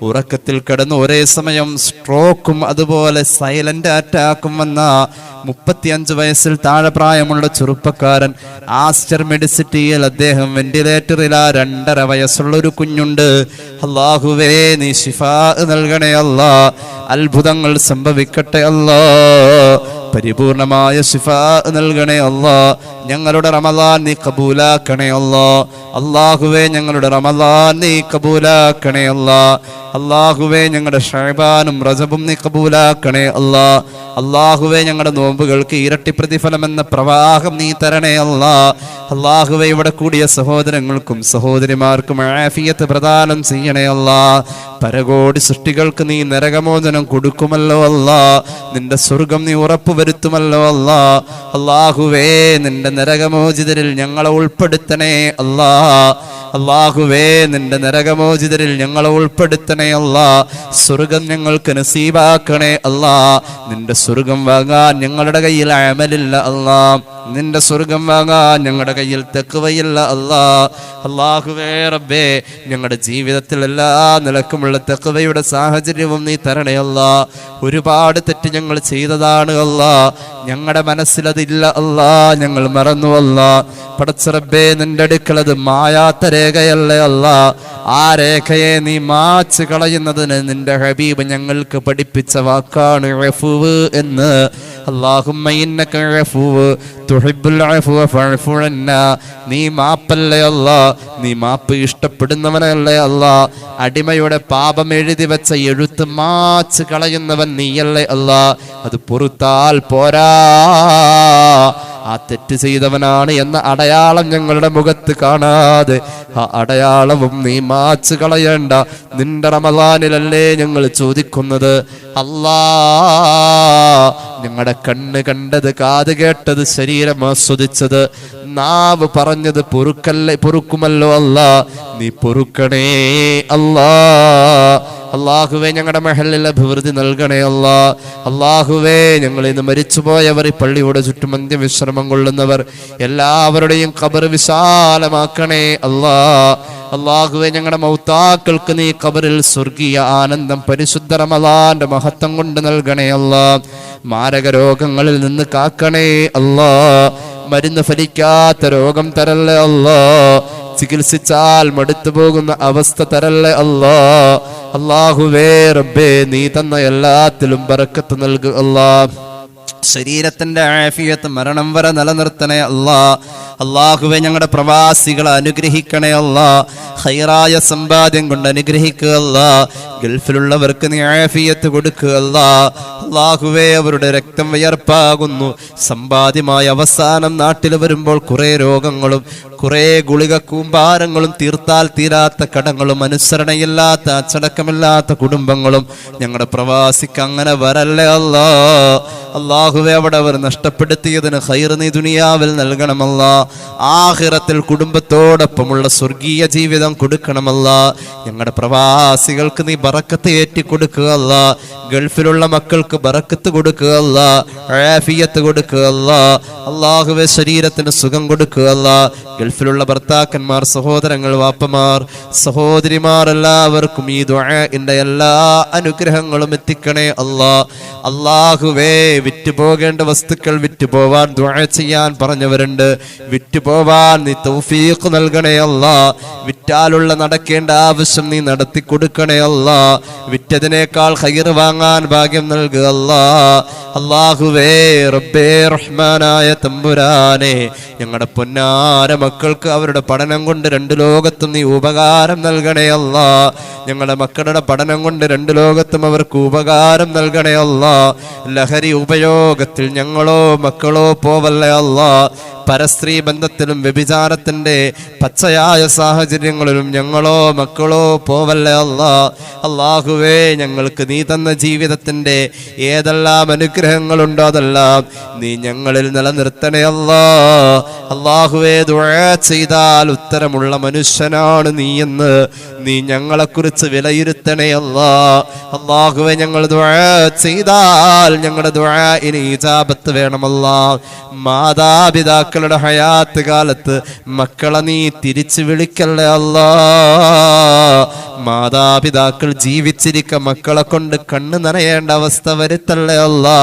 ഉറക്കത്തിൽ കിടന്ന് ഒരേ സമയം സ്ട്രോക്കും അതുപോലെ സൈലന്റ് അറ്റാക്കും വന്ന 35 വയസ്സിൽ താഴെ പ്രായമുള്ള ചെറുപ്പക്കാരൻ ആസ്റ്റർ മെഡിസിറ്റിയിൽ അദ്ദേഹം വെന്റിലേറ്ററിലാ. 2.5 വയസ്സുള്ള ഒരു കുഞ്ഞുണ്ട്. അല്ലാഹുവേ നീ ശിഫാ നൽകണേ അല്ലാ. അത്ഭുതങ്ങൾ സംഭവിക്കട്ടെ അല്ലാ. പരിപൂർണമായ ശിഫാ നൽകണേ അല്ലാ. ഞങ്ങളുടെ റമളാൻ നീ കബൂലാക്കണേ അല്ലാ. അല്ലാഹുവേ ഞങ്ങളുടെ റമളാൻ നീ കബൂലാക്കണേ അല്ലാ. അല്ലാഹുവേ ഞങ്ങളുടെ ശഅബാനും റജബും നീ കബൂലാക്കണേ അല്ലാ. അല്ലാഹുവേ ഞങ്ങളുടെ നോമ്പുകൾക്ക് ഇരട്ടി പ്രതിഫലം എന്ന പ്രവാഹം നീ തരണേ അല്ലാ. അല്ലാഹുവേ ഇവിടെ കൂടിയ സഹോദരങ്ങൾക്കും സഹോദരിമാർക്കും ആഫിയത്ത് പ്രദാനം ചെയ്യണേ അല്ലാ. പരകോടി സൃഷ്ടികൾക്ക് നീ നരകമോചനം കൊടുക്കുമല്ലോ അല്ലാ. നിന്റെ സ്വർഗം നീ ഉറപ്പുവരുത്തുമല്ലോ അല്ലാ. അല്ലാഹുവേ നിന്റെ നരകമോചിതരിൽ ഞങ്ങളെ ഉൾപ്പെടുത്തണേ അല്ലാ. അല്ലാഹുവേ നിന്റെ നരകമോചിതരിൽ ഞങ്ങളെ ഉൾപ്പെടുത്തണേ അല്ലാ. സ്വർഗം ഞങ്ങൾക്ക് നസീബാക്കണേ അല്ലാ. നിന്റെ സ്വർഗം വാങ്ങാൻ ഞങ്ങളുടെ കയ്യിൽ അമലില്ല അല്ലാ. നിന്റെ സ്വർഗം വാങ്ങാൻ ഞങ്ങളുടെ കയ്യിൽ തഖ്വയില്ല അല്ലാ. അല്ലാഹുവേ റബ്ബേ ഞങ്ങളുടെ ജീവിതത്തിൽ എല്ലാ നിലക്കുമുള്ള തഖ്വയുടെ സാഹചര്യവും നീ തരണേ അല്ലാ. ഒരുപാട് തെറ്റ് ഞങ്ങൾ ചെയ്തതാണ് അല്ലാ. ഞങ്ങളുടെ മനസ്സിലതില്ല അല്ലാ. ഞങ്ങൾ മറന്നു അല്ലാ. പടച്ചറബ്ബേ നിന്റെ അടുക്കൽ അത് മായാത്ത രേഖയല്ലേ അല്ലാ. ആ രേഖയെ നീ മാച്ച് കളയുന്നതിന് നിന്റെ ഹബീബ് ഞങ്ങൾക്ക് പഠിപ്പിച്ച വാക്കാണ് അഫ്വ് എന്ന്. അല്ലാഹുമ്മ ഇന്നക അഫ്വ് തുഹിബ്ബുൽ അഫ്വ ഫഅഫു അന്നാ. നീ മാപ്പല്ലേ അല്ലാ. നീ മാപ്പ് ഇഷ്ടപ്പെടുന്നവനല്ലേ അല്ലാ. അടിമയുടെ പാപം എഴുതി വെച്ച എഴുത്ത് മാച്ച് കളയുന്നവൻ നീയല്ലേ അല്ലാ. അത് പൊറുത്താൽ പോരാ, ആ തെറ്റ് ചെയ്തവനാണ് എന്ന അടയാളം ഞങ്ങളുടെ മുഖത്ത് കാണാതെ ആ അടയാളവും നീ മാച്ച് കളയണ്ട. നിന്റെ റമളാനിലല്ലേ ഞങ്ങൾ ചോദിക്കുന്നത് അല്ലാ. ഞങ്ങളുടെ കണ്ണ് കണ്ടത്, കാത് കേട്ടത്, ശരീരം ആസ്വദിച്ചത്, നാവ് പറഞ്ഞത് പൊറുക്കുമല്ലോ അല്ലാ. നീ പൊറുക്കണേ അല്ലാ. അല്ലാഹുവേ ഞങ്ങളുടെ മഹല്ലിൽ അഭിവൃദ്ധി നൽകണേ അല്ലാ. അല്ലാഹുവേ ഞങ്ങൾ ഇന്ന് മരിച്ചുപോയവർ, ഈ പള്ളിയുടെ ചുറ്റും അന്ത്യവിശ്രമം കൊള്ളുന്നവർ എല്ലാവരുടെയും ഖബർ വിശാലമാക്കണേ അല്ലാ. അല്ലാഹുവേ ഞങ്ങളുടെ മൗതാക്കൾക്ക് നീ ഖബറിൽ സ്വർഗീയ ആനന്ദം പരിശുദ്ധ റമളാന്റെ മഹത്വം കൊണ്ട് നൽകണേ അല്ലാ. മാരക രോഗങ്ങളിൽ നിന്ന് കാക്കണേ അല്ലാ. മരുന്ന് ഫലിക്കാത്ത രോഗം തരല്ലേ അല്ലാ. ചികിത്സിച്ചാൽ മടുത്തു പോകുന്ന അവസ്ഥ തരല്ലേ അല്ലാ. അല്ലാഹുവേ റബ്ബേ നീ തന്ന എല്ലാത്തിലും ബറക്കത്ത് നൽകുക അല്ലാ. ശരീരത്തിന്റെ ആഫിയത്ത് മരണം വരെ നിലനിർത്തണേ അല്ലാ. അല്ലാഹുവേ ഞങ്ങളുടെ പ്രവാസികളെ അനുഗ്രഹിക്കണേ അല്ലാ. ഖൈറായ സമ്പാദ്യം കൊണ്ട് അനുഗ്രഹിക്കുക അല്ലാ. ഗൾഫിലുള്ളവർക്ക് നീ ആഫിയത്ത് കൊടുക്കുക അല്ലാ. അല്ലാഹുവേ അവരുടെ രക്തം വിയർപ്പാകുന്നു. സമ്പാദ്യമായ അവസാനം നാട്ടിൽ വരുമ്പോൾ കുറെ രോഗങ്ങളും കുറെ ഗുളിക കൂമ്പാരങ്ങളും തീർത്താൽ തീരാത്ത കടങ്ങളും അനുസരണയില്ലാത്ത അച്ചടക്കമില്ലാത്ത കുടുംബങ്ങളും ഞങ്ങളുടെ പ്രവാസിക്ക് അങ്ങനെ വരല്ലേ അല്ലാ. അല്ലാഹുവേ അവിടെ അവർ നഷ്ടപ്പെടുത്തിയതിന് ഖൈർ നീ ദുനിയാവിൽ നൽകണമല്ലാ. ആഖിറത്തിൽ കുടുംബത്തോടൊപ്പമുള്ള സ്വർഗീയ ജീവിതം കൊടുക്കണമല്ലാ. ഞങ്ങളുടെ പ്രവാസികൾക്ക് നീ ബറക്കത്ത് ഏറ്റി കൊടുക്കുക അല്ലാ. ഗൾഫിലുള്ള മക്കൾക്ക് ബറക്കത്ത് കൊടുക്കുക അല്ലാ. ആഫിയത്ത് കൊടുക്കുക അല്ലാ. അല്ലാഹുവേ ശരീരത്തിന് സുഖം കൊടുക്കുക അല്ലാ. ഗൾഫിലുള്ള ഭർത്താക്കന്മാർ, സഹോദരങ്ങൾ, വാപ്പമാർ, സഹോദരിമാർ എല്ലാവർക്കും ഈ ദുആഇന്റെ എല്ലാ അനുഗ്രഹങ്ങളും എത്തിക്കണേ അല്ലാ. അല്ലാഹുവേ വിറ്റുപോകേണ്ട വസ്തുക്കൾ വിറ്റുപോവാൻ ദുആ ചെയ്യാൻ പറഞ്ഞവരുണ്ട്. വിറ്റുപോവാൻ നീ തൗഫീഖ് നൽകണേ അല്ലാ. വിറ്റാലുള്ള നടക്കേണ്ട ആവശ്യം നീ നടത്തി കൊടുക്കണേ അല്ലാ. വിറ്റതിനേക്കാൾ ഖൈർ വാങ്ങാൻ ഭാഗ്യം നൽകുക അല്ലാ. അല്ലാഹുവേ റബ്ബേ റഹ്മാനായ തമ്പുരാനെ ഞങ്ങളുടെ പൊന്നാര മക്കൾക്ക് അവരുടെ പഠനം കൊണ്ട് 2 ലോകത്തും നീ ഉപകാരം നൽകണേ അല്ലാ. ഞങ്ങളുടെ മക്കളുടെ പഠനം കൊണ്ട് 2 ലോകത്തും അവർക്ക് ഉപകാരം നൽകണേ അല്ലാ. ലഹരി ഉപയോഗത്തിൽ ഞങ്ങളോ മക്കളോ പോവല്ലേ അല്ലാ. പരസ്ത്രീ ബന്ധത്തിലും വ്യഭിചാരത്തിന്റെ പച്ചയായ സാഹചര്യങ്ങളിലും ഞങ്ങളോ മക്കളോ പോവല്ലേ അല്ലാ. അല്ലാഹുവേ, ഞങ്ങൾക്ക് നീ തന്ന ജീവിതത്തിന്റെ ഏതെല്ലാം അനുഗ്രഹങ്ങളുണ്ടോ അതെല്ലാം നീ ഞങ്ങളിൽ നിലനിർത്തണേ അല്ലാ. അല്ലാഹുവേ, ദുആ ചെയ്താൽ ഉത്തരമുള്ള മനുഷ്യനാണ് നീ എന്ന് നീ ഞങ്ങളെക്കുറിച്ച് വിലയിരുത്തണേ അല്ലാ. അല്ലാഹുവേ, ഞങ്ങൾ ദുആ ചെയ്താൽ ഞങ്ങളുടെ ദുആഇന് ഇജാബത്ത് വേണമല്ലാ. മാതാപിതാക്കളുടെ ഹയാത്ത് കാലത്ത് മക്കളെ നീ തിരിച്ചു വിളിക്കല്ലേ അല്ലാ. മാതാപിതാക്കൾ ജീവിച്ചിരിക്ക മക്കളെ കൊണ്ട് കണ്ണ് നനയേണ്ട അവസ്ഥ വരുത്തല്ലേ അല്ലാ.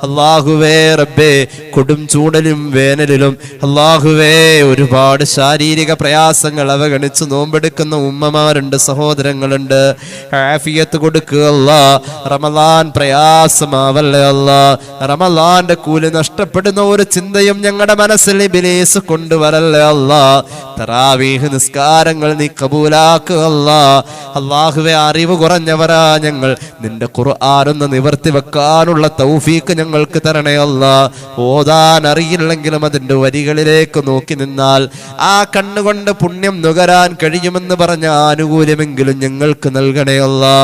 അല്ലാഹുവേ റബ്ബേ, കൊടും ചൂടലും വേനലിലും അല്ലാഹുവേ ഒരുപാട് ശാരീരിക പ്രയാസങ്ങൾ അവഗണിച്ച് നോമ്പെടുക്കുന്ന ഉമ്മമാരുണ്ട്, സഹോദരങ്ങളുണ്ട്. ആഫിയത്ത് കൊടുക്കുക അല്ലാ. റമളാൻ പ്രയാസമാവല്ലേ അല്ലാ. റമളാന്റെ കൂലി നഷ്ടപ്പെടുന്ന ഒരു ചിന്തയും ഞങ്ങളുടെ മനസ്സിൽ ഇബ്ലീസ് കൊണ്ടുവരല്ലേ അല്ലാ. തറാവീഹ് നിസ്കാരങ്ങൾ നീ കബൂലാക്കുക അല്ലാ. അല്ലാഹുവേ, അറിവ് കുറഞ്ഞവരാ ഞങ്ങൾ, നിന്റെ ഖുർആനൊന്ന് നിവർത്തി വെക്കാനുള്ള തൗഫീക്ക് ഞങ്ങൾക്ക് തരണേ അല്ലാ. ഓതാൻ അറിയില്ലെങ്കിലും അതിന്റെ വരികളിലേക്ക് നോക്കി നിന്നാൽ ആ കണ്ണുകൊണ്ട് പുണ്യം നുകരാൻ കഴിയുമെന്ന് പറഞ്ഞ ആനുകൂല്യമെങ്കിലും ഞങ്ങൾക്ക് നൽകണേ അല്ലാ.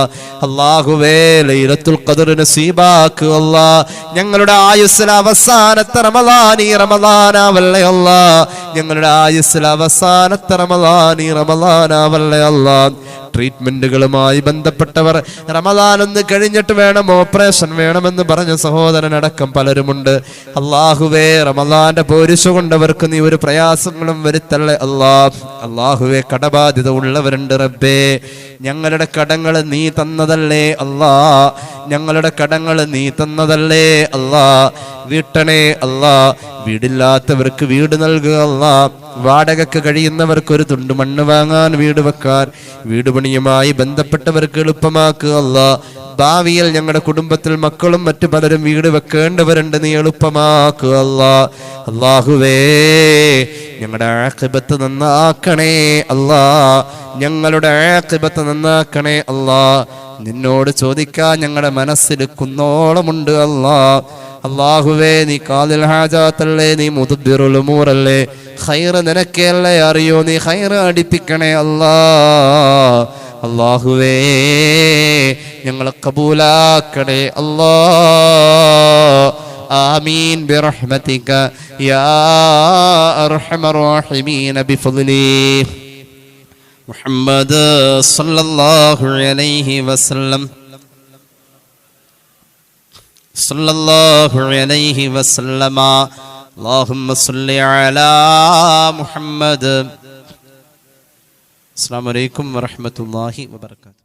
അല്ലാഹുവേ, ലൈലത്തുൽ ഖദ്ർ നസീബാക്കുക അല്ലാ. ഞങ്ങളുടെ ആയുസ്സിൽ അവസാനത്തെ റമളാൻ ഈ റമളാനാവല്ലേ അല്ലാ. ഞങ്ങളുടെ ആയുസ്സിൽ അവസാനത്തെ റമളാൻ ഈ റമളാനാവല്ലേ അല്ലാ. ട്രീറ്റ്മെന്റുകളുമായി ബന്ധപ്പെട്ടവർ റമളാൻ ഒന്ന് കഴിഞ്ഞിട്ട് വേണം, ഓപ്പറേഷൻ വേണമെന്ന് പറഞ്ഞ സഹോദരനടക്കം പലരുമുണ്ട്. അല്ലാഹുവേ, റമളാന്റെ പോരിശു കൊണ്ടവർക്ക് നീ ഒരു പ്രയാസങ്ങളും വരുത്തല്ലേ അല്ലാ. അല്ലാഹുവേ, കടബാധ്യത ഉള്ളവരുണ്ട് റബ്ബേ. ഞങ്ങളുടെ കടങ്ങൾ നീ തന്നതല്ലേ അല്ലാ. ഞങ്ങളുടെ കടങ്ങൾ നീ തന്നതല്ലേ അല്ലാ. വീട്ടണേ അല്ലാ. വീടില്ലാത്തവർക്ക് വീട് നൽകുക അല്ലാ. വാടകയ്ക്ക് കഴിയുന്നവർക്ക് ഒരു തുണ്ട് മണ്ണ് വാങ്ങാൻ വീട് വെക്കാൻ, വീട് പണിയുമായി ബന്ധപ്പെട്ടവർക്ക് എളുപ്പമാക്കുക അല്ലാ. ഭാവിയിൽ ഞങ്ങളുടെ കുടുംബത്തിൽ മക്കളും മറ്റു പലരും വീട് വെക്കേണ്ടവരുണ്ട്, നീ എളുപ്പമാക്കുക അല്ലാ. അല്ലാഹുവേ, ഞങ്ങളുടെ ആഖിബത്ത് നന്നാക്കണേ അല്ലാ. ഞങ്ങളുടെ ആഖിബത്ത് നന്നാക്കണേ അല്ലാ. നിന്നോട് ചോദിക്കാൻ ഞങ്ങളുടെ മനസ്സിൽ കുന്നോളമുണ്ട് അല്ലാ. അല്ലാഹുവേ, നീ ഖാദിൽ ഹാജാത്തല്ലേ, നീ മുദബ്ബിറുൽ ഉമൂറല്ലേ. ഖൈറ് നിനക്കല്ലേ അറിയോ, നീ ഖൈറ് അടിപ്പിക്കണേ അല്ലാ. അല്ലാഹുവേ, ഞങ്ങളെ കബൂലാക്കണേ അല്ലാ. ആമീൻ ബിറഹ്മതിക യാ അർഹമർ റഹീമീൻ ബിഫദ്ലി മുഹമ്മദ് സല്ലല്ലാഹു അലൈഹി വസല്ലം സല്ലല്ലാഹു അലൈഹി വസല്ലമ. അല്ലാഹുമ്മ സ്വല്ലി അലാ മുഹമ്മദ്. അസ്സലാമു അലൈക്കും വറഹ്മത്തുള്ളാഹി വബറകാതുഹു.